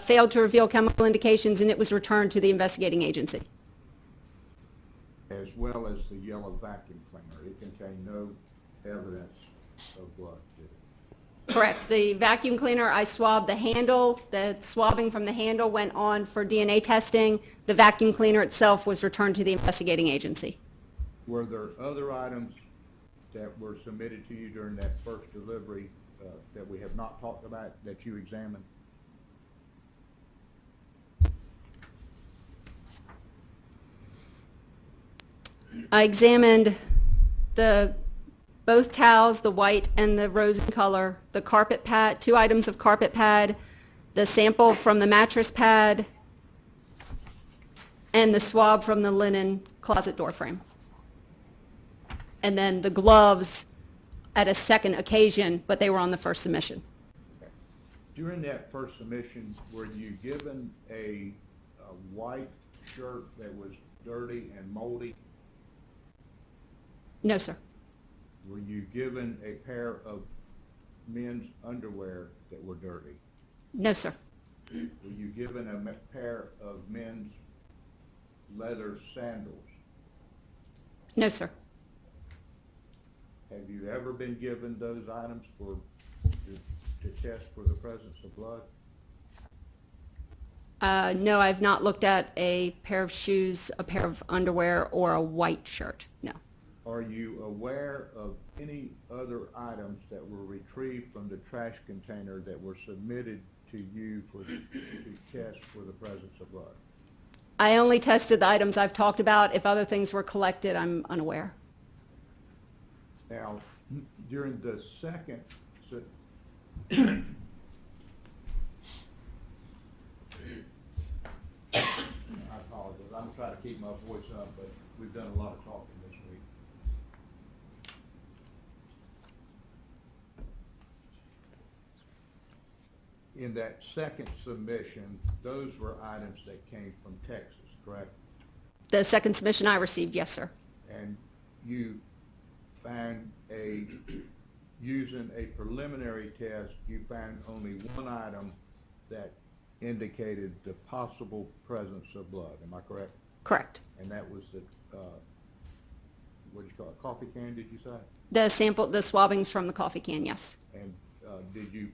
failed to reveal chemical indications, and it was returned to the investigating agency. As well as the yellow vacuum cleaner. It contained no evidence of blood, did it? Correct. The vacuum cleaner, I swabbed the handle. The swabbing from the handle went on for DNA testing. The vacuum cleaner itself was returned to the investigating agency. Were there other items that were submitted to you during that first delivery that we have not talked about that you examined? I examined both towels, the white and the rose in color, the carpet pad, 2 items of carpet pad, the sample from the mattress pad, and the swab from the linen closet door frame. And then the gloves at a second occasion, but they were on the first submission. Okay. During that first submission, were you given a white shirt that was dirty and moldy? No, sir. Were you given a pair of men's underwear that were dirty? No, sir. Were you given a pair of men's leather sandals? No, sir. Have you ever been given those items to test for the presence of blood? No, I've not looked at a pair of shoes, a pair of underwear, or a white shirt. No. Are you aware of any other items that were retrieved from the trash container that were submitted to you to test for the presence of blood? I only tested the items I've talked about. If other things were collected, I'm unaware. Now, during the second, I apologize, I'm trying to keep my voice up, but we've done a lot of talking this week. In that second submission, those were items that came from Texas, correct? The second submission I received, yes, sir. And you found using a preliminary test, you found only one item that indicated the possible presence of blood, am I correct? Correct. And that was the, what do you call it, coffee can, did you say? The sample, the swabbings from the coffee can, yes. And did you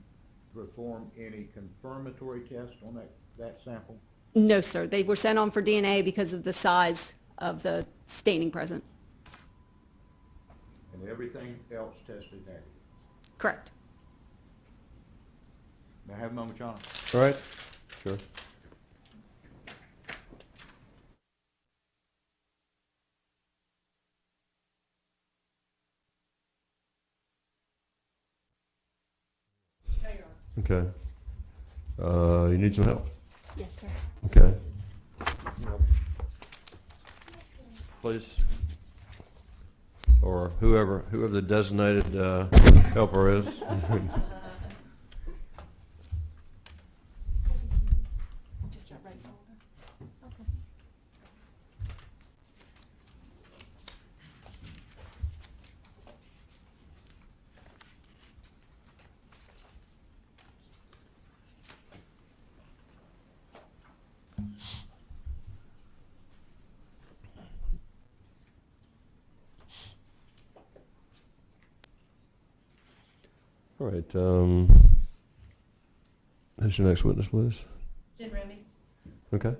perform any confirmatory test on that sample? No, sir. They were sent on for DNA because of the size of the staining present. And everything else tested negative? Correct. May I have a moment, John? All right, sure. Okay. You need some help? Yes, sir. Okay. Please. Or whoever the designated helper is. Just that right folder. Okay. All right. Who's your next witness, please? Jen Remy. Okay.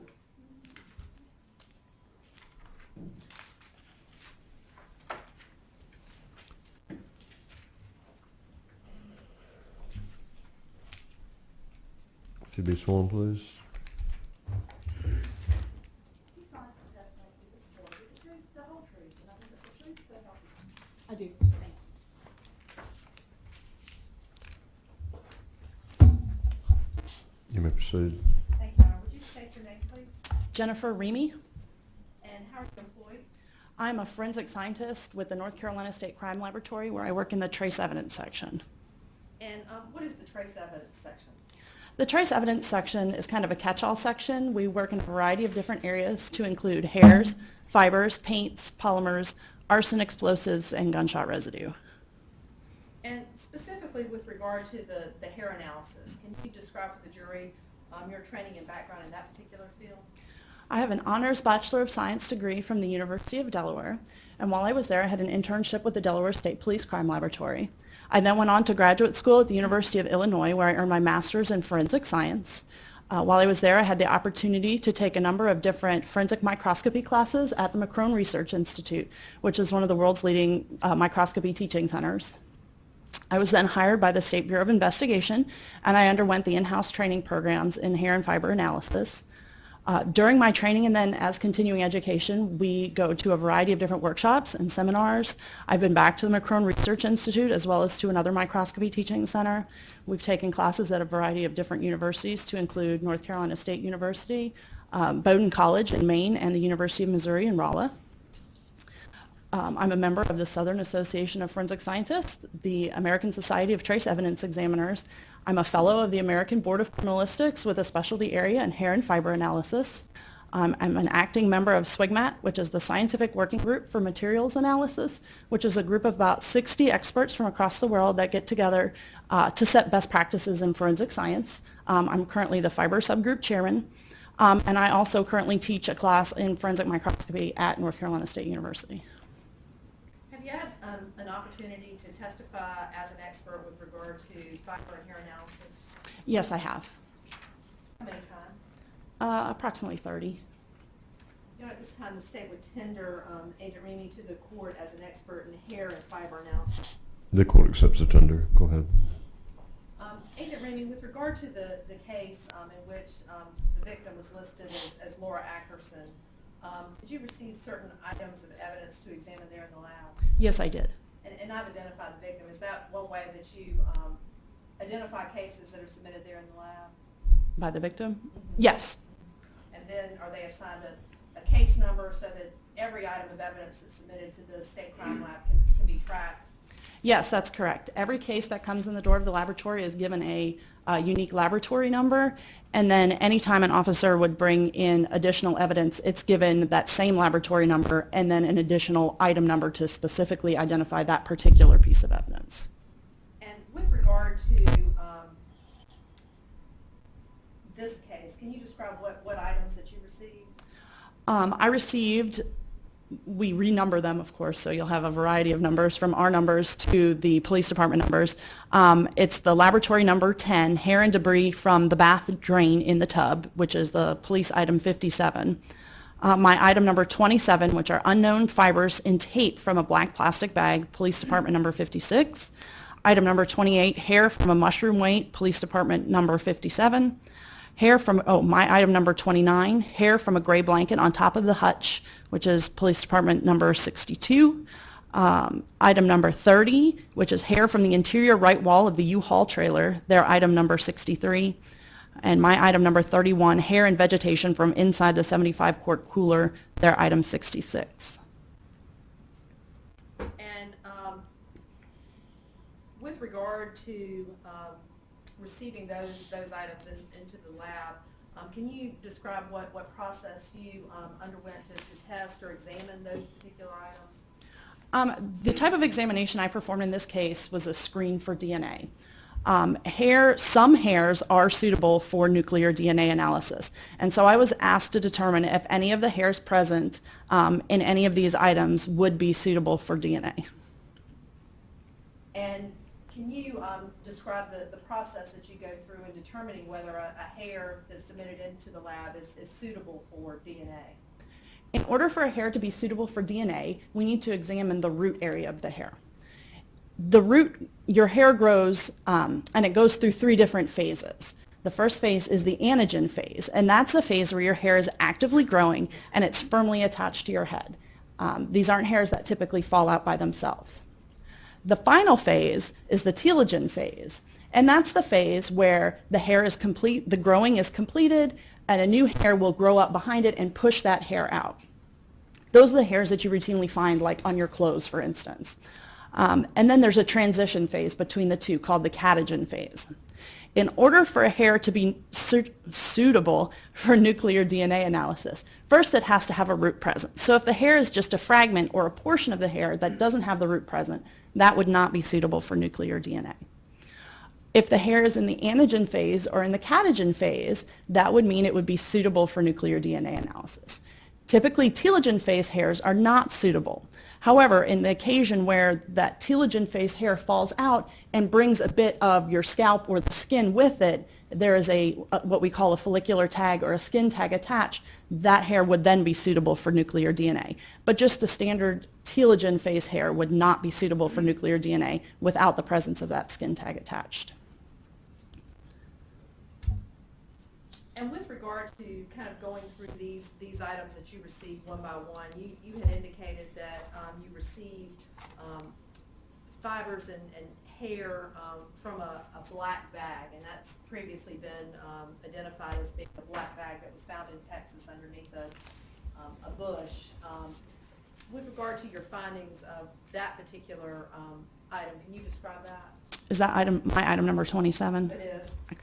To be sworn, please. I do. You may proceed. Thank you, Your Honor. Would you state your name, please? Jennifer Remy. And how are you employed? I'm a forensic scientist with the North Carolina State Crime Laboratory where I work in the trace evidence section. And what is the trace evidence section? The trace evidence section is kind of a catch-all section. We work in a variety of different areas to include hairs, fibers, paints, polymers, arson explosives, and gunshot residue. And specifically with regard to the hair analysis, can you describe for the jury your training and background in that particular field? I have an honors Bachelor of Science degree from the University of Delaware, and while I was there I had an internship with the Delaware State Police Crime Laboratory. I then went on to graduate school at the University of Illinois where I earned my master's in forensic science. While I was there I had the opportunity to take a number of different forensic microscopy classes at the McCrone Research Institute, which is one of the world's leading microscopy teaching centers. I was then hired by the State Bureau of Investigation and I underwent the in-house training programs in hair and fiber analysis. During my training and then as continuing education, we go to a variety of different workshops and seminars. I've been back to the McCrone Research Institute as well as to another microscopy teaching center. We've taken classes at a variety of different universities to include North Carolina State University, Bowdoin College in Maine, and the University of Missouri in Rolla. I'm a member of the Southern Association of Forensic Scientists, the American Society of Trace Evidence Examiners. I'm a fellow of the American Board of Criminalistics with a specialty area in hair and fiber analysis. I'm an acting member of SWGMAT, which is the Scientific Working Group for Materials Analysis, which is a group of about 60 experts from across the world that get together to set best practices in forensic science. I'm currently the fiber subgroup chairman, and I also currently teach a class in forensic microscopy at North Carolina State University. Have you had an opportunity to testify as an expert with regard to fiber and hair analysis? Yes, I have. How many times? Approximately 30. You know, at this time, the state would tender Agent Remy to the court as an expert in hair and fiber analysis. The court accepts the tender. Go ahead. Agent Remy, with regard to the case in which the victim was listed as Laura Ackerson, did you receive certain items of evidence to examine there in the lab? Yes, I did. And I've identified the victim. Is that one way that you identify cases that are submitted there in the lab? By the victim? Mm-hmm. Yes. And then are they assigned a case number so that every item of evidence that's submitted to the state crime lab can be tracked? Yes, that's correct. Every case that comes in the door of the laboratory is given a unique laboratory number, and then anytime an officer would bring in additional evidence, it's given that same laboratory number and then an additional item number to specifically identify that particular piece of evidence. And with regard to this case, can you describe what items that you received? I received, we renumber them, of course, so you'll have a variety of numbers from our numbers to the police department numbers. It's the laboratory number 10, hair and debris from the bath drain in the tub, which is the police item 57. My item number 27, which are unknown fibers in tape from a black plastic bag, police department number 56. Item number 28, hair from a mushroom weight, police department number 57. Hair from, my item number 29, hair from a gray blanket on top of the hutch, which is police department number 62. Item number 30, which is hair from the interior right wall of the U-Haul trailer, their item number 63. And my item number 31, hair and vegetation from inside the 75-quart cooler, their item 66. And with regard to receiving those items into the lab, can you describe what process you underwent to test or examine those particular items? The type of examination I performed in this case was a screen for DNA. Some hairs are suitable for nuclear DNA analysis, and so I was asked to determine if any of the hairs present in any of these items would be suitable for DNA. And can you describe the process that you go through in determining whether a hair that's submitted into the lab is suitable for DNA? In order for a hair to be suitable for DNA, we need to examine the root area of the hair. The root, your hair grows, and it goes through 3 different phases. The first phase is the anagen phase, and that's the phase where your hair is actively growing and it's firmly attached to your head. These aren't hairs that typically fall out by themselves. The final phase is the telogen phase, and that's the phase where the hair is complete, the growing is completed, and a new hair will grow up behind it and push that hair out. Those are the hairs that you routinely find like on your clothes, for instance. And then there's a transition phase between the two called the catagen phase. In order for a hair to be suitable for nuclear DNA analysis, first it has to have a root present. So if the hair is just a fragment or a portion of the hair that doesn't have the root present, that would not be suitable for nuclear DNA. If the hair is in the anagen phase or in the catagen phase, that would mean it would be suitable for nuclear DNA analysis. Typically, telogen phase hairs are not suitable. However, in the occasion where that telogen phase hair falls out and brings a bit of your scalp or the skin with it, there is what we call a follicular tag or a skin tag attached. That hair would then be suitable for nuclear DNA. But just a standard telogen phase hair would not be suitable for nuclear DNA without the presence of that skin tag attached. And with regard to kind of going through these items that you received one by one, you had indicated that you received fibers and hair from a black bag, and that's previously been identified as being a black bag that was found in Texas underneath a bush. With regard to your findings of that particular item, can you describe that? Is that my item number 27? It is. Okay.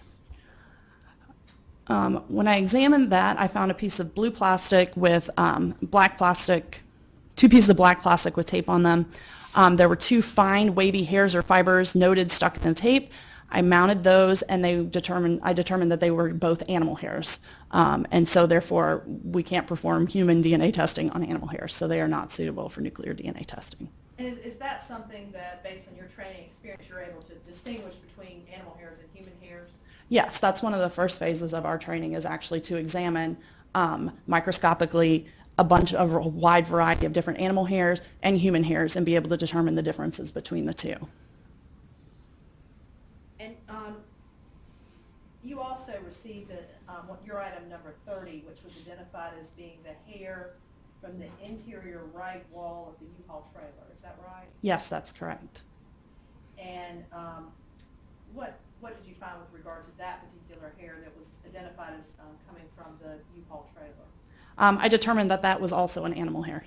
When I examined that, I found a piece of blue plastic with black plastic, 2 pieces of black plastic with tape on them. There were 2 fine wavy hairs or fibers noted stuck in the tape. I mounted those, and I determined that they were both animal hairs. And so therefore, we can't perform human DNA testing on animal hairs, so they are not suitable for nuclear DNA testing. And is that something that, based on your training experience, you're able to distinguish between animal hairs and human hairs? Yes, that's one of the first phases of our training, is actually to examine microscopically a wide variety of different animal hairs and human hairs and be able to determine the differences between the two. And you also received your item number 30, which was identified as being the hair from the interior right wall of the U-Haul trailer. Is that right? Yes, that's correct. And what did you find with regard to that particular hair that was identified as coming from the U-Haul trailer? I determined that that was also an animal hair.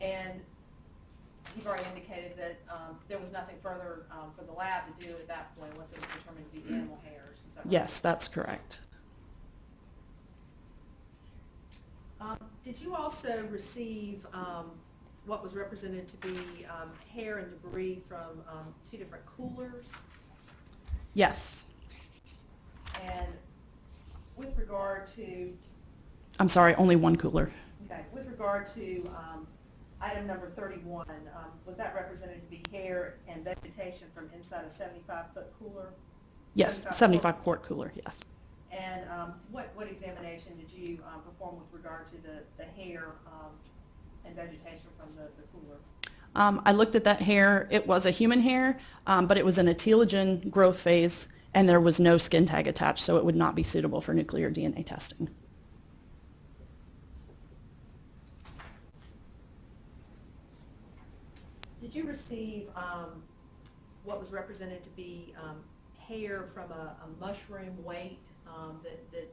And the lab to do at that point once it was determined to be animal hairs. Is that right? Yes, that's correct. Did you also receive what was represented to be hair and debris from two different coolers? Yes. And with regard to, I'm sorry, only one cooler. okay, with regard to item number 31, was that represented to be hair and vegetation from inside a 75-foot cooler? Yes, 75 quart cooler, yes. And what examination did you perform with regard to the hair and vegetation from the cooler? I looked at that hair. It was a human hair, but it was in a telogen growth phase, and there was no skin tag attached, so it would not be suitable for nuclear DNA testing. Did you receive what was represented to be hair from a mushroom weight that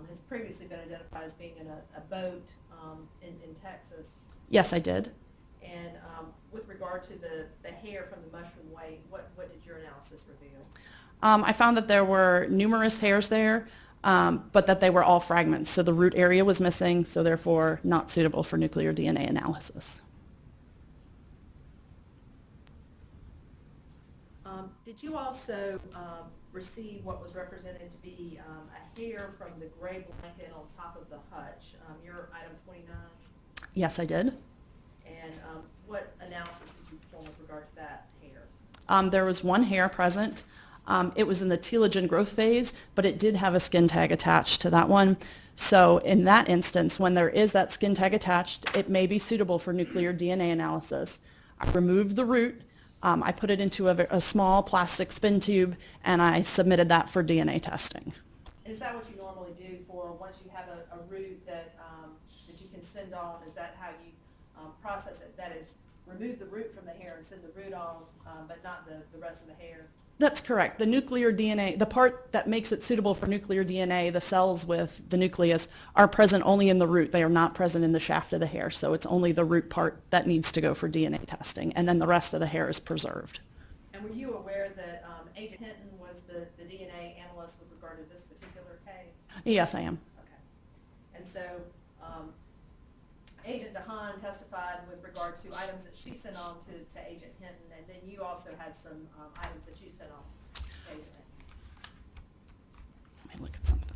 has previously been identified as being in a boat in Texas? Yes, I did. And with regard to the hair from the mushroom weight, what did your analysis reveal? I found that there were numerous hairs there, but that they were all fragments. So the root area was missing, so therefore not suitable for nuclear DNA analysis. Did you also receive what was represented to be a hair from the gray blanket on top of the hutch, your item 29? Yes, I did. And what analysis did you perform with regard to that hair? There was one hair present. It was in the telogen growth phase, but it did have a skin tag attached to that one. So in that instance, when there is that skin tag attached, it may be suitable for nuclear DNA analysis. I removed the root. I put it into a small plastic spin tube, and I submitted that for DNA testing. And is that what you normally do for once you have a root that you can send on? Is that how you process it? That is, remove the root from the hair and send the root on, but not the rest of the hair? That's correct. The nuclear DNA, the part that makes it suitable for nuclear DNA, the cells with the nucleus, are present only in the root. They are not present in the shaft of the hair, so it's only the root part that needs to go for DNA testing, and then the rest of the hair is preserved. And were you aware that Agent Hinton was the DNA analyst with regard to this particular case? Yes, I am. Okay. And so Agent DeHaan testified with regard to items that she sent on to Agent Hinton, and then you also had some items that you sent on to Agent Hinton. Let me look at something.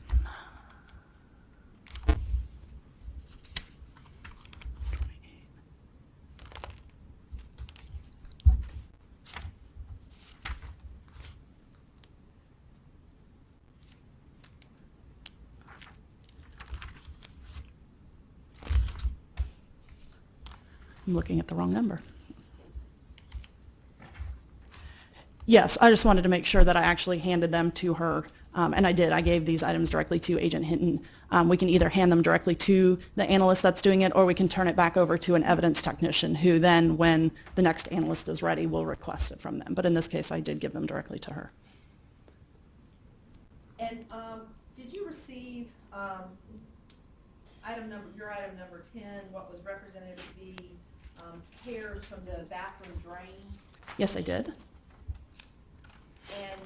I'm looking at the wrong number. Yes, I just wanted to make sure that I actually handed them to her, and I did. I gave these items directly to Agent Hinton. We can either hand them directly to the analyst that's doing it, or we can turn it back over to an evidence technician who then, when the next analyst is ready, will request it from them. But in this case, I did give them directly to her. And did you receive your item number 10, what was represented to be hairs from the bathroom drain? Yes, I did. And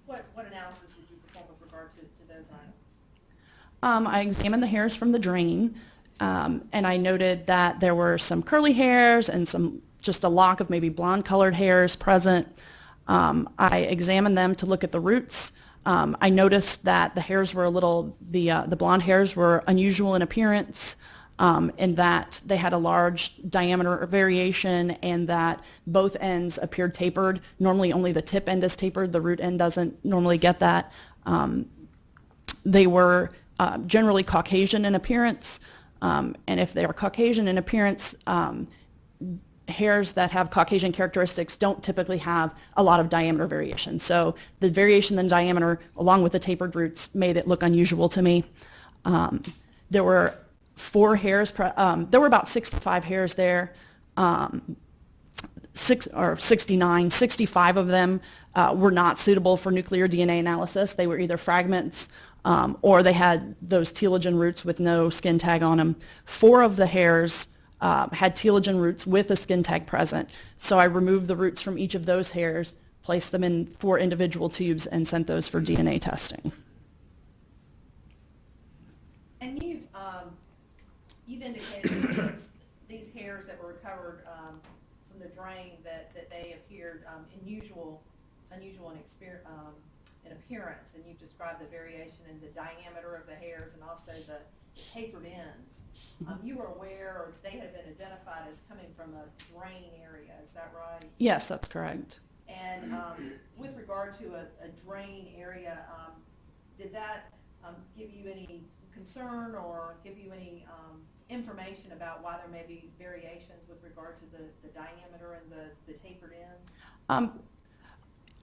what analysis did you perform with regard to those items? I examined the hairs from the drain, and I noted that there were some curly hairs and just a lock of maybe blonde-colored hairs present. I examined them to look at the roots. I noticed that the hairs were the blonde hairs were unusual in appearance, in that they had a large diameter variation and that both ends appeared tapered. Normally only the tip end is tapered, the root end doesn't normally get that. They were generally Caucasian in appearance, and if they are Caucasian in appearance, hairs that have Caucasian characteristics don't typically have a lot of diameter variation. So the variation in diameter along with the tapered roots made it look unusual to me. There were 4 hairs, there were about 65 hairs there, 65 of them were not suitable for nuclear DNA analysis. They were either fragments or they had those telogen roots with no skin tag on them. 4 of the hairs had telogen roots with a skin tag present. So I removed the roots from each of those hairs, placed them in 4 individual tubes, and sent those for DNA testing. And you've indicated that these hairs that were recovered from the drain that they appeared unusual in appearance, and you've described the variation in the diameter of the hairs and also the tapered ends. You were aware, or they had been identified as coming from a drain area, is that right? Yes, that's correct. And with regard to a drain area, did that give you any concern or give you any information about why there may be variations with regard to the diameter and the tapered ends?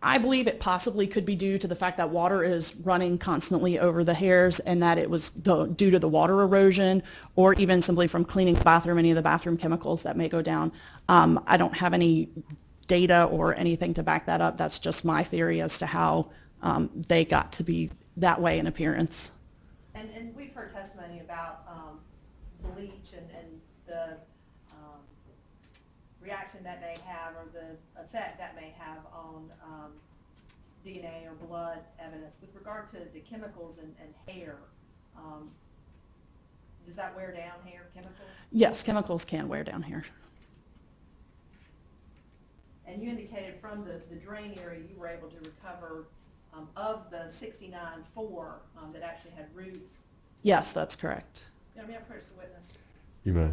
I believe it possibly could be due to the fact that water is running constantly over the hairs, and that it was due to the water erosion, or even simply from cleaning the bathroom, any of the bathroom chemicals that may go down. I don't have any data or anything to back that up. That's just my theory as to how they got to be that way in appearance. And we've heard testimony about bleach and the reaction that may have, or the effect that may have on DNA or blood evidence. With regard to the chemicals and hair, does that wear down hair, chemicals? Yes, chemicals can wear down hair. And you indicated from the drain area you were able to recover of the 69.4 that actually had roots. Yes, that's correct. May I approach the witness? You may.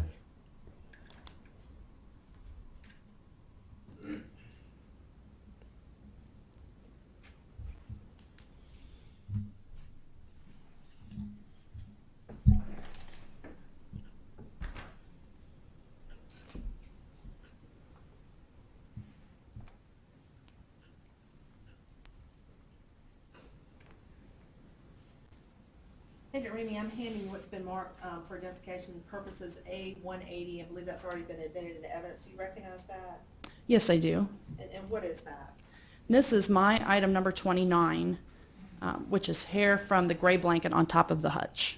Agent Remy, I'm handing you what's been marked for identification purposes A180. I believe that's already been admitted into evidence. Do you recognize that? Yes, I do. And what is that? This is my item number 29, which is hair from the gray blanket on top of the hutch.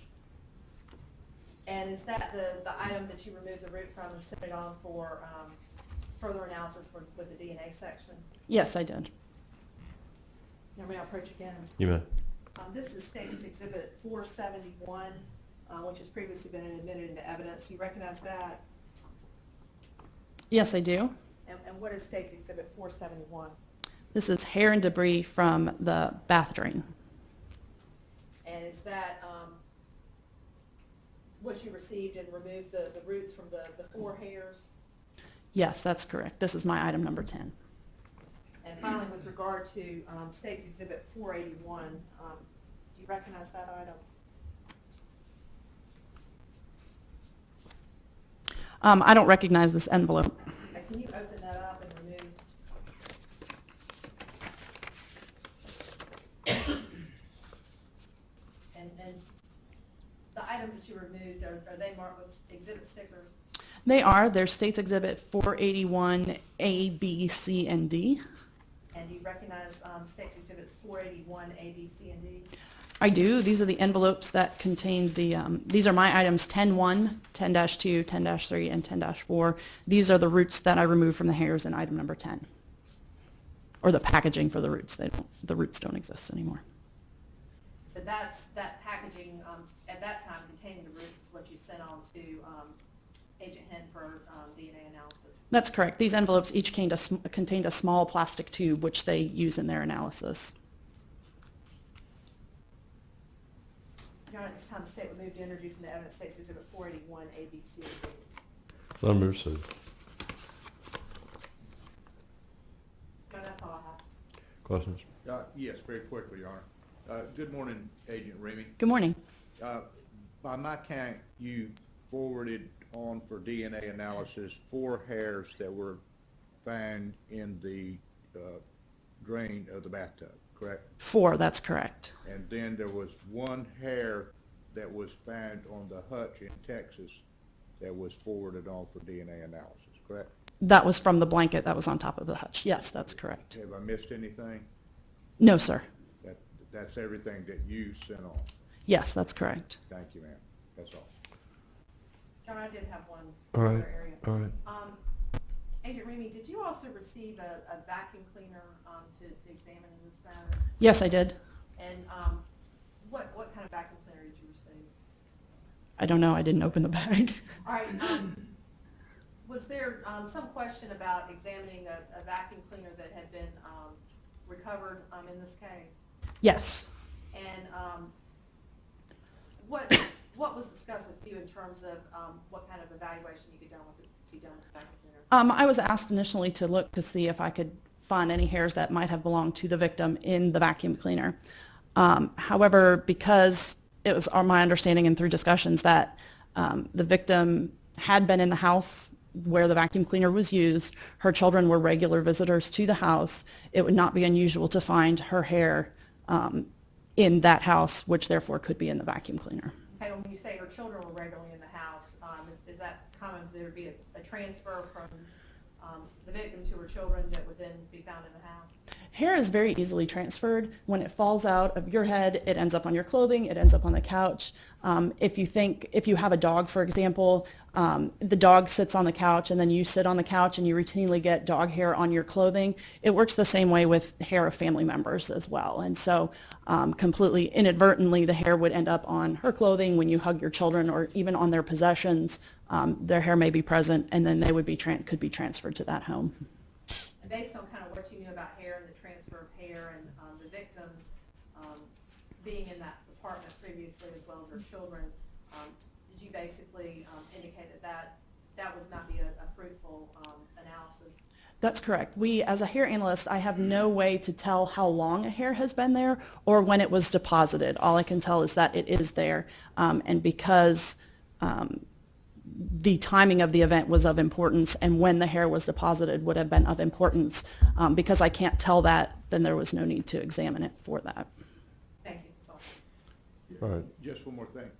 And is that the item that you removed the root from and sent it on for further analysis with the DNA section? Yes, I did. Now, may I approach again? You may. This is State's Exhibit 471, which has previously been admitted into evidence. Do you recognize that? Yes, I do. And what is State's Exhibit 471? This is hair and debris from the bath drain. And is that what you received and removed the roots from the 4 hairs? Yes, that's correct. This is my item number 10. And finally, with regard to State's Exhibit 481, do you recognize that item? I don't recognize this envelope. Can you open that up and remove? And the items that you removed, are they marked with exhibit stickers? They are. They're State's Exhibit 481 A, B, C, and D. And do you recognize State's Exhibits 481 A, B, C, and D? I do. These are the envelopes that contain the, these are my items 10-1, 10-2, 10-3, and 10-4. These are the roots that I removed from the hairs in item number 10. Or the packaging for the roots. The roots don't exist anymore. So that packaging at that time containing the roots is what you sent on to Agent Henn for DNA analysis. That's correct. These envelopes each contained a small plastic tube, which they use in their analysis. Your Honor, at this time, the State would move to introduce into evidence State's Exhibit 481 A, B, C, and D. So moved, sir. Your Honor, that's all I have. Questions? Yes, very quickly, Your Honor. Good morning, Agent Remy. Good morning. By my count, you forwarded on for DNA analysis 4 hairs that were found in the drain of the bathtub, correct? 4, that's correct. And then there was 1 hair that was found on the hutch in Texas that was forwarded on for DNA analysis, correct? That was from the blanket that was on top of the hutch. Yes, that's correct. Have I missed anything? No, sir. That's everything that you sent on. Yes, that's correct. Thank you, ma'am. That's all. Your Honor, I did have one All right. other area. All right. Agent Remy, did you also receive a vacuum cleaner to examine in this matter? Yes, I did. And what kind of vacuum cleaner did you receive? I don't know. I didn't open the bag. All right. Was there some question about examining a vacuum cleaner that had been recovered in this case? Yes. And what was discussed with you in terms of what kind of evaluation you could be done with the vacuum cleaner? I was asked initially to look to see if I could find any hairs that might have belonged to the victim in the vacuum cleaner. However, because it was my understanding and through discussions that the victim had been in the house where the vacuum cleaner was used, her children were regular visitors to the house, it would not be unusual to find her hair in that house, which therefore could be in the vacuum cleaner. Okay, when you say her children were regularly in the house, is that common for there to be a transfer from the victim to her children that would then be found in the house? Hair is very easily transferred. When it falls out of your head, it ends up on your clothing, it ends up on the couch. If you have a dog, for example, the dog sits on the couch and then you sit on the couch and you routinely get dog hair on your clothing, it works the same way with hair of family members as well. And so completely inadvertently, the hair would end up on her clothing when you hug your children, or even on their possessions. Their hair may be present, and then they would be could be transferred to that home. And based on kind of what you knew about hair and the transfer of hair and the victims being in that apartment previously as well as their children, did you basically indicate that would not be a fruitful analysis? That's correct. As a hair analyst, I have no way to tell how long a hair has been there or when it was deposited. All I can tell is that it is there, and because the timing of the event was of importance, and when the hair was deposited would have been of importance. Because I can't tell that, then there was no need to examine it for that. Thank you. That's all. All right. Just one more thing.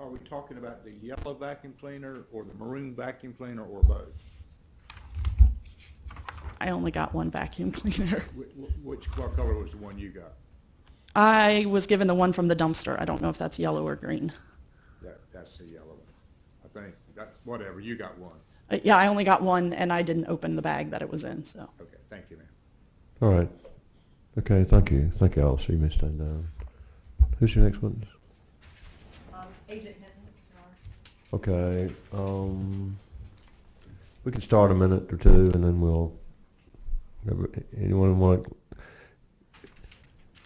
Are we talking about the yellow vacuum cleaner or the maroon vacuum cleaner, or both? I only got one vacuum cleaner. What color was the one you got? I was given the one from the dumpster. I don't know if that's yellow or green. That's the yellow one. I think whatever, you got one. Yeah, I only got one, and I didn't open the bag that it was in. So. Okay, thank you, ma'am. All right. Okay, thank you. Thank you, Alice. You may stand down. Who's your next witness? Agent Hinton. Okay. We can start a minute or two, and then anyone want?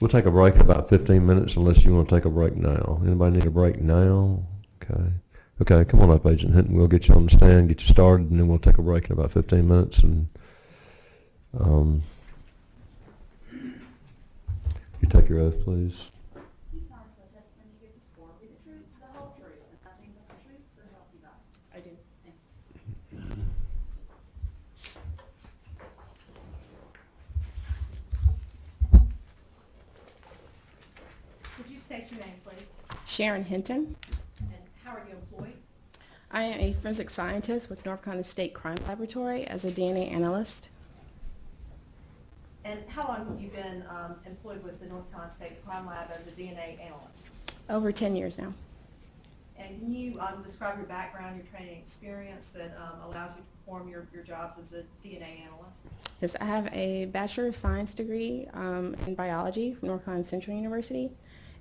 We'll take a break in about 15 minutes, unless you want to take a break now. Anybody need a break now? Okay. Okay, come on up, Agent Hinton. We'll get you on the stand, get you started, and then we'll take a break in about 15 minutes. And you take your oath, please. I do. Could you state your name, please? Sharon Hinton. And how are you employed? I am a forensic scientist with North Carolina State Crime Laboratory as a DNA analyst. And how long have you been employed with the North Carolina State Crime Lab as a DNA analyst? Over 10 years now. And can you describe your background, your training experience that allows you to perform your jobs as a DNA analyst? Yes, I have a Bachelor of Science degree in biology from North Carolina Central University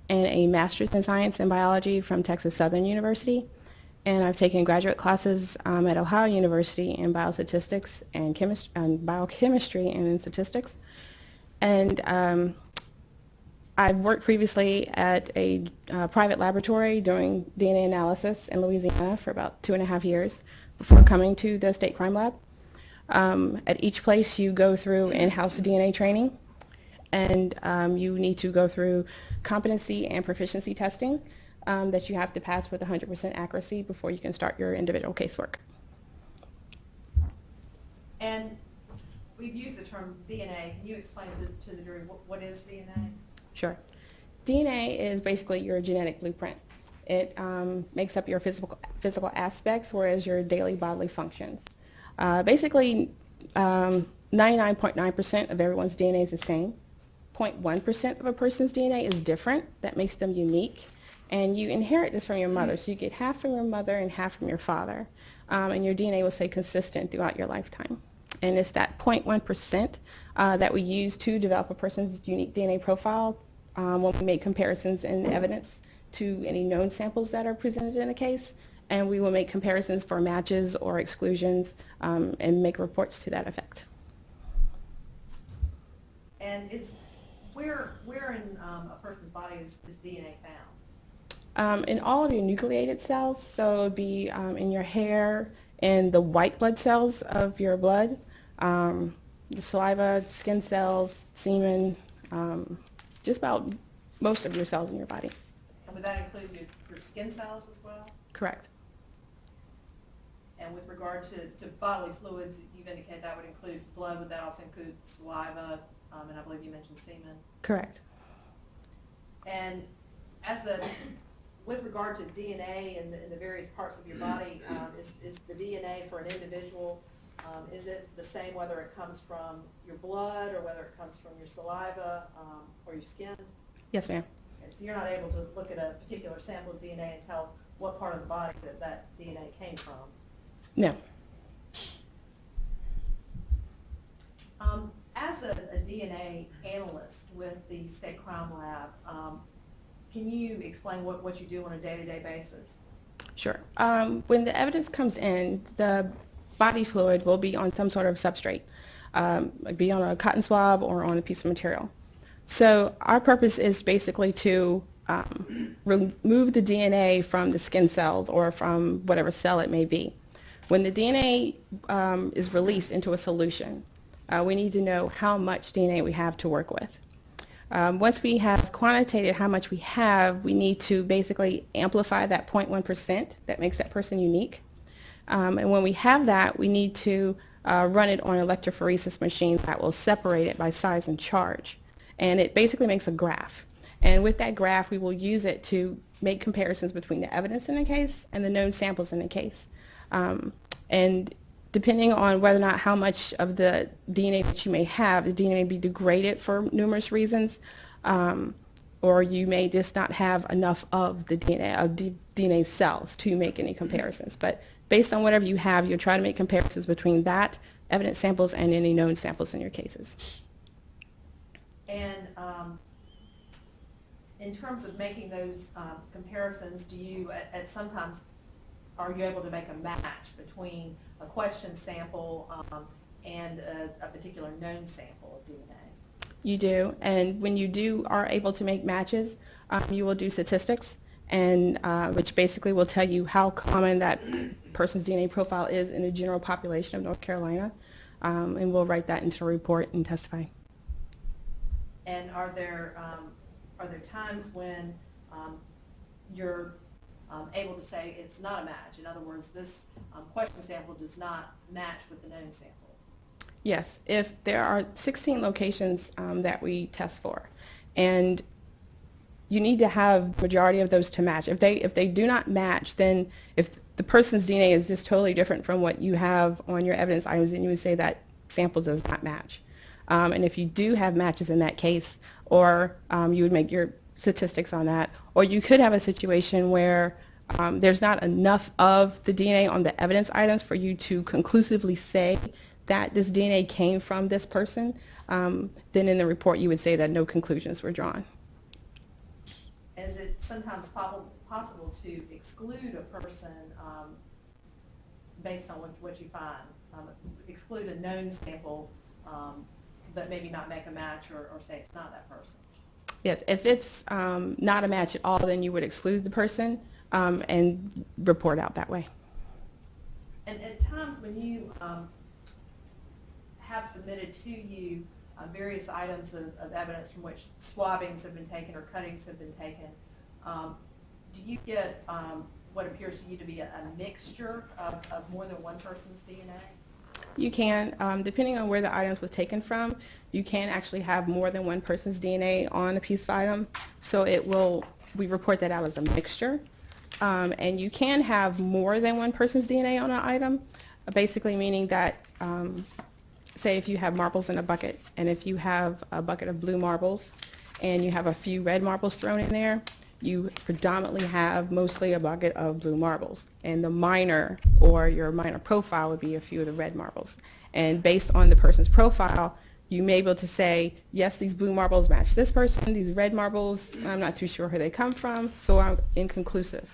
and a Master's in Science and Biology from Texas Southern University. And I've taken graduate classes at Ohio University in biostatistics and biochemistry and in statistics. And I've worked previously at a private laboratory doing DNA analysis in Louisiana for about 2.5 years before coming to the State Crime Lab. At each place you go through in-house DNA training, and you need to go through competency and proficiency testing that you have to pass with 100% accuracy before you can start your individual casework. And we've used the term DNA. Can you explain to the jury what is DNA? Sure. DNA is basically your genetic blueprint. It makes up your physical aspects, whereas your daily bodily functions. Basically, 99.9% of everyone's DNA is the same. 0.1% of a person's DNA is different. That makes them unique. And you inherit this from your mother. So you get half from your mother and half from your father. and your DNA will stay consistent throughout your lifetime. And it's that 0.1% that we use to develop a person's unique DNA profile when we make comparisons and evidence to any known samples that are presented in a case. And we will make comparisons for matches or exclusions and make reports to that effect. And where in a person's body is DNA found? In all of your nucleated cells, so it would be in your hair, in the white blood cells of your blood, your saliva, skin cells, semen, just about most of your cells in your body. And would that include your skin cells as well? Correct. And with regard to bodily fluids, you've indicated that would include blood. Would that also include saliva? And I believe you mentioned semen. Correct. And with regard to DNA in the various parts of your body, is the DNA for an individual, is it the same whether it comes from your blood or whether it comes from your saliva or your skin? Yes, ma'am. Okay, so you're not able to look at a particular sample of DNA and tell what part of the body that DNA came from? No. As a DNA analyst with the State Crime Lab, can you explain what you do on a day-to-day basis? Sure. When the evidence comes in, the body fluid will be on some sort of substrate, be on a cotton swab or on a piece of material. So our purpose is basically to remove the DNA from the skin cells or from whatever cell it may be. When the DNA is released into a solution, we need to know how much DNA we have to work with. Once we have quantitated how much we have, we need to basically amplify that 0.1% that makes that person unique. And when we have that, we need to run it on an electrophoresis machine that will separate it by size and charge. And it basically makes a graph. And with that graph, we will use it to make comparisons between the evidence in a case and the known samples in a case. And depending on whether or not how much of the DNA that you may have, the DNA may be degraded for numerous reasons, or you may just not have enough of the DNA cells to make any comparisons. But based on whatever you have, you'll try to make comparisons between that, evidence samples, and any known samples in your cases. And in terms of making those comparisons, do you sometimes are you able to make a match between a question sample and a particular known sample of DNA? You do, and when you are able to make matches, you will do statistics, and which basically will tell you how common that person's DNA profile is in the general population of North Carolina, and we'll write that into a report and testify. And are there times when you're able to say it's not a match? In other words, this question sample does not match with the known sample? Yes, if there are 16 locations that we test for, and you need to have the majority of those to match. If they do not match, then if the person's DNA is just totally different from what you have on your evidence items, then you would say that sample does not match. And if you do have matches in that case, or you would make your statistics on that, or you could have a situation where there's not enough of the DNA on the evidence items for you to conclusively say that this DNA came from this person, then in the report you would say that no conclusions were drawn. Is it sometimes possible to exclude a person based on what you find? Exclude a known sample, but maybe not make a match or say it's not that person? Yes, if it's not a match at all, then you would exclude the person and report out that way. And at times when you have submitted to you various items of evidence from which swabbings have been taken or cuttings have been taken, do you get what appears to you to be a mixture of more than one person's DNA? You can, depending on where the items was taken from, you can actually have more than one person's DNA on a piece of item. So we report that out as a mixture. And you can have more than one person's DNA on an item, basically meaning that, say if you have marbles in a bucket, and if you have a bucket of blue marbles, and you have a few red marbles thrown in there, you predominantly have mostly a bucket of blue marbles. And the minor, or your minor profile, would be a few of the red marbles. And based on the person's profile, you may be able to say, yes, these blue marbles match this person, these red marbles, I'm not too sure where they come from, so I'm inconclusive.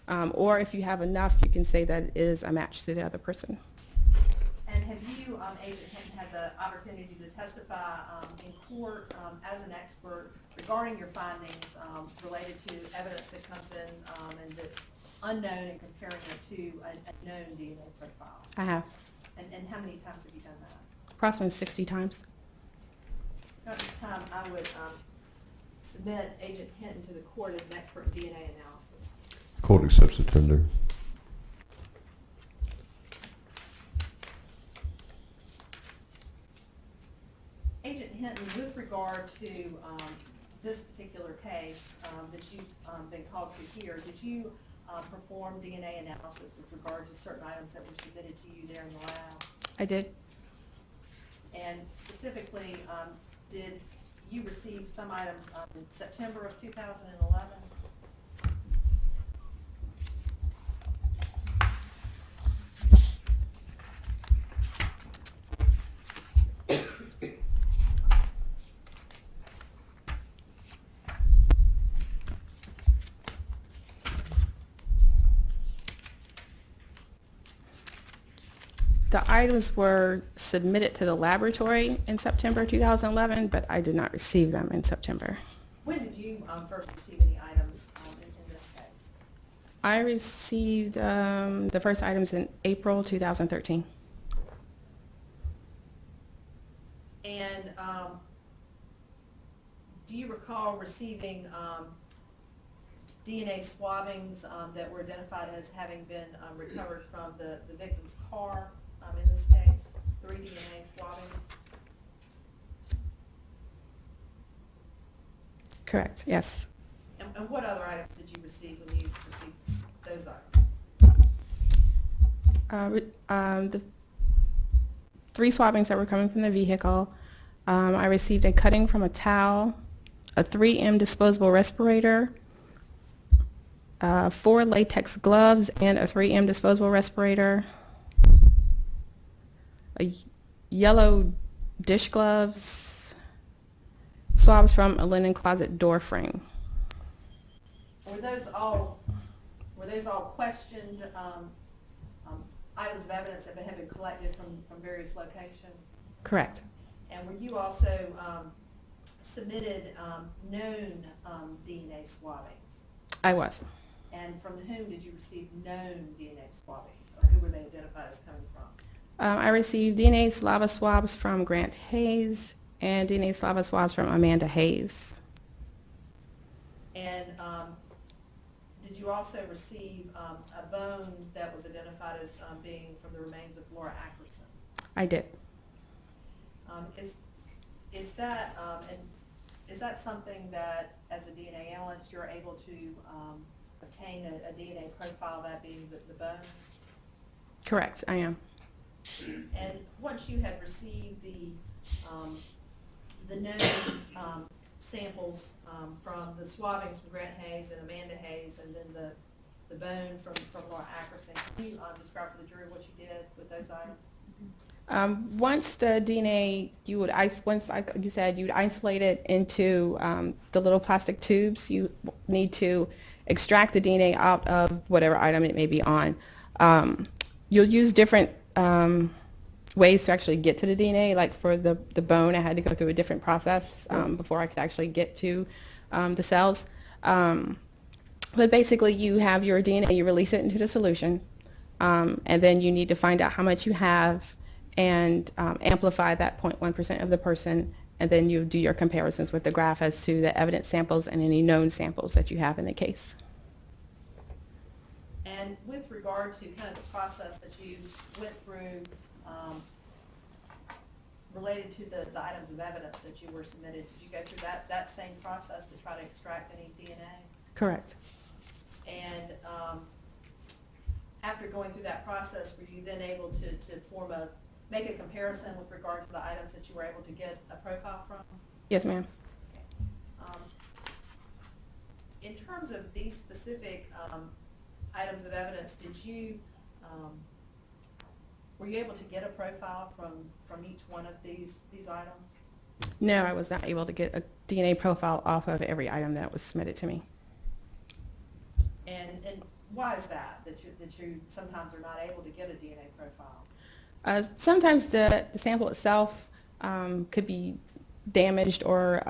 Or if you have enough, you can say that it is a match to the other person. And have you, Agent Hinton, had the opportunity to testify in court as an expert regarding your findings related to evidence that comes in and that's unknown and comparing it to a known DNA profile? I have. And how many times have you done that? Approximately 60 times. Now, at this time, I would submit Agent Hinton to the court as an expert in DNA analysis. Court accepts the tender. Agent Hinton, with regard to this particular case that you've been called to here, did you perform DNA analysis with regard to certain items that were submitted to you there in the lab? I did. And specifically, did you receive some items in September of 2011? The items were submitted to the laboratory in September 2011, but I did not receive them in September. When did you first receive any items in this case? I received the first items in April 2013. And do you recall receiving DNA swabbings that were identified as having been recovered from the victim's car in this case? 3 DNA swabbings? Correct, yes. And what other items did you receive when you received those items? The 3 swabbings that were coming from the vehicle. I received a cutting from a towel, a 3M disposable respirator, 4 latex gloves and a 3M disposable respirator, a yellow dish gloves, swabs from a linen closet door frame. Were those all questioned items of evidence that have been collected from various locations? Correct. And were you also submitted known DNA swabbings? I was. And from whom did you receive known DNA swabbings, or who were they identified as coming from? I received DNA saliva swabs from Grant Hayes and DNA saliva swabs from Amanda Hayes. And did you also receive a bone that was identified as being from the remains of Laura Ackerson? I did. Is that something that, as a DNA analyst, you're able to obtain a DNA profile, that being the bone? Correct, I am. And once you had received the known samples from the swabbings from Grant Hayes and Amanda Hayes, and then the bone from Laura Ackerson, can you describe for the jury what you did with those items? Once the DNA, once you said you'd isolate it into the little plastic tubes, you need to extract the DNA out of whatever item it may be on. You'll use different ways to actually get to the DNA. Like for the bone, I had to go through a different process before I could actually get to the cells. But basically, you have your DNA, you release it into the solution, and then you need to find out how much you have and amplify that 0.1% of the person, and then you do your comparisons with the graph as to the evidence samples and any known samples that you have in the case. And with regard to kind of the process that you went through related to the items of evidence that you were submitted, did you go through that same process to try to extract any DNA? Correct. And after going through that process, were you then able to make a comparison with regard to the items that you were able to get a profile from? Yes, ma'am. in terms of these specific items of evidence, were you able to get a profile from each one of these items? No, I was not able to get a DNA profile off of every item that was submitted to me. And why is that you sometimes are not able to get a DNA profile? Sometimes the sample itself could be damaged or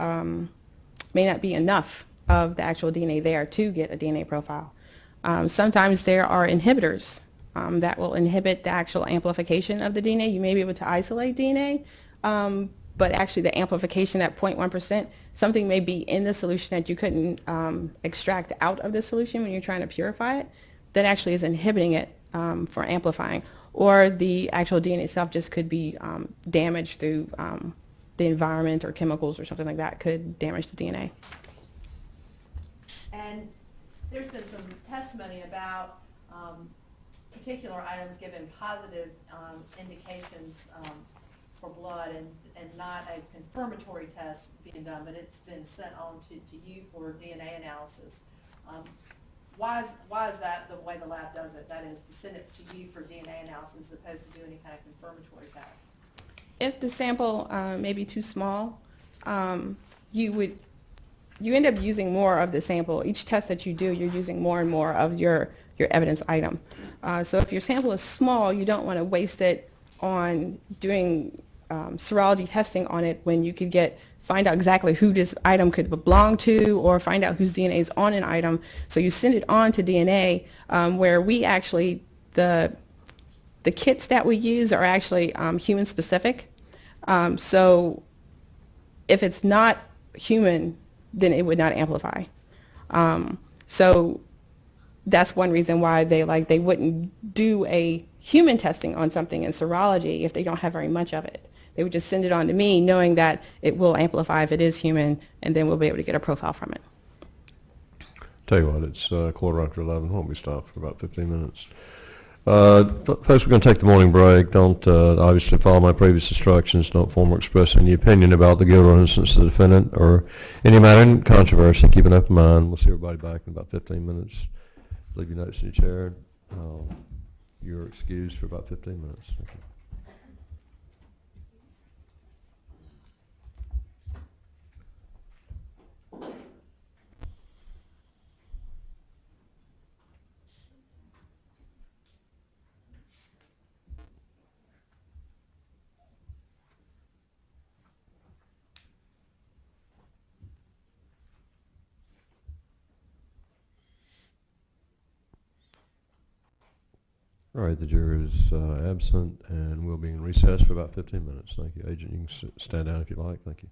may not be enough of the actual DNA there to get a DNA profile. Sometimes there are inhibitors that will inhibit the actual amplification of the DNA. You may be able to isolate DNA, but actually the amplification at 0.1%, something may be in the solution that you couldn't extract out of the solution when you're trying to purify it, that actually is inhibiting it for amplifying. Or the actual DNA itself just could be damaged through the environment or chemicals or something like that could damage the DNA. And there's been some testimony about particular items given positive indications for blood and not a confirmatory test being done, but it's been sent on to you for DNA analysis. Why is that the way the lab does it? That is, to send it to you for DNA analysis as opposed to do any kind of confirmatory test? If the sample may be too small, you end up using more of the sample. Each test that you do, you're using more and more of your evidence item. So if your sample is small, you don't want to waste it on doing serology testing on it when you could find out exactly who this item could belong to or find out whose DNA is on an item. So you send it on to DNA where we actually, the kits that we use are actually human specific. So if it's not human, then it would not amplify. So that's one reason why they wouldn't do a human testing on something in serology if they don't have very much of it. They would just send it on to me knowing that it will amplify if it is human, and then we'll be able to get a profile from it. Tell you what, it's 11:15. Why don't we stop for about 15 minutes? Folks, we're going to take the morning break. Don't obviously follow my previous instructions. Don't form or express any opinion about the guilt or innocence of the defendant or any matter in controversy. Keep an open mind. We'll see everybody back in about 15 minutes. Leave your notes in your chair. You're excused for about 15 minutes. Thank you. All right, the juror is absent and will be in recess for about 15 minutes. Thank you. Agent, you can stand down if you like. Thank you.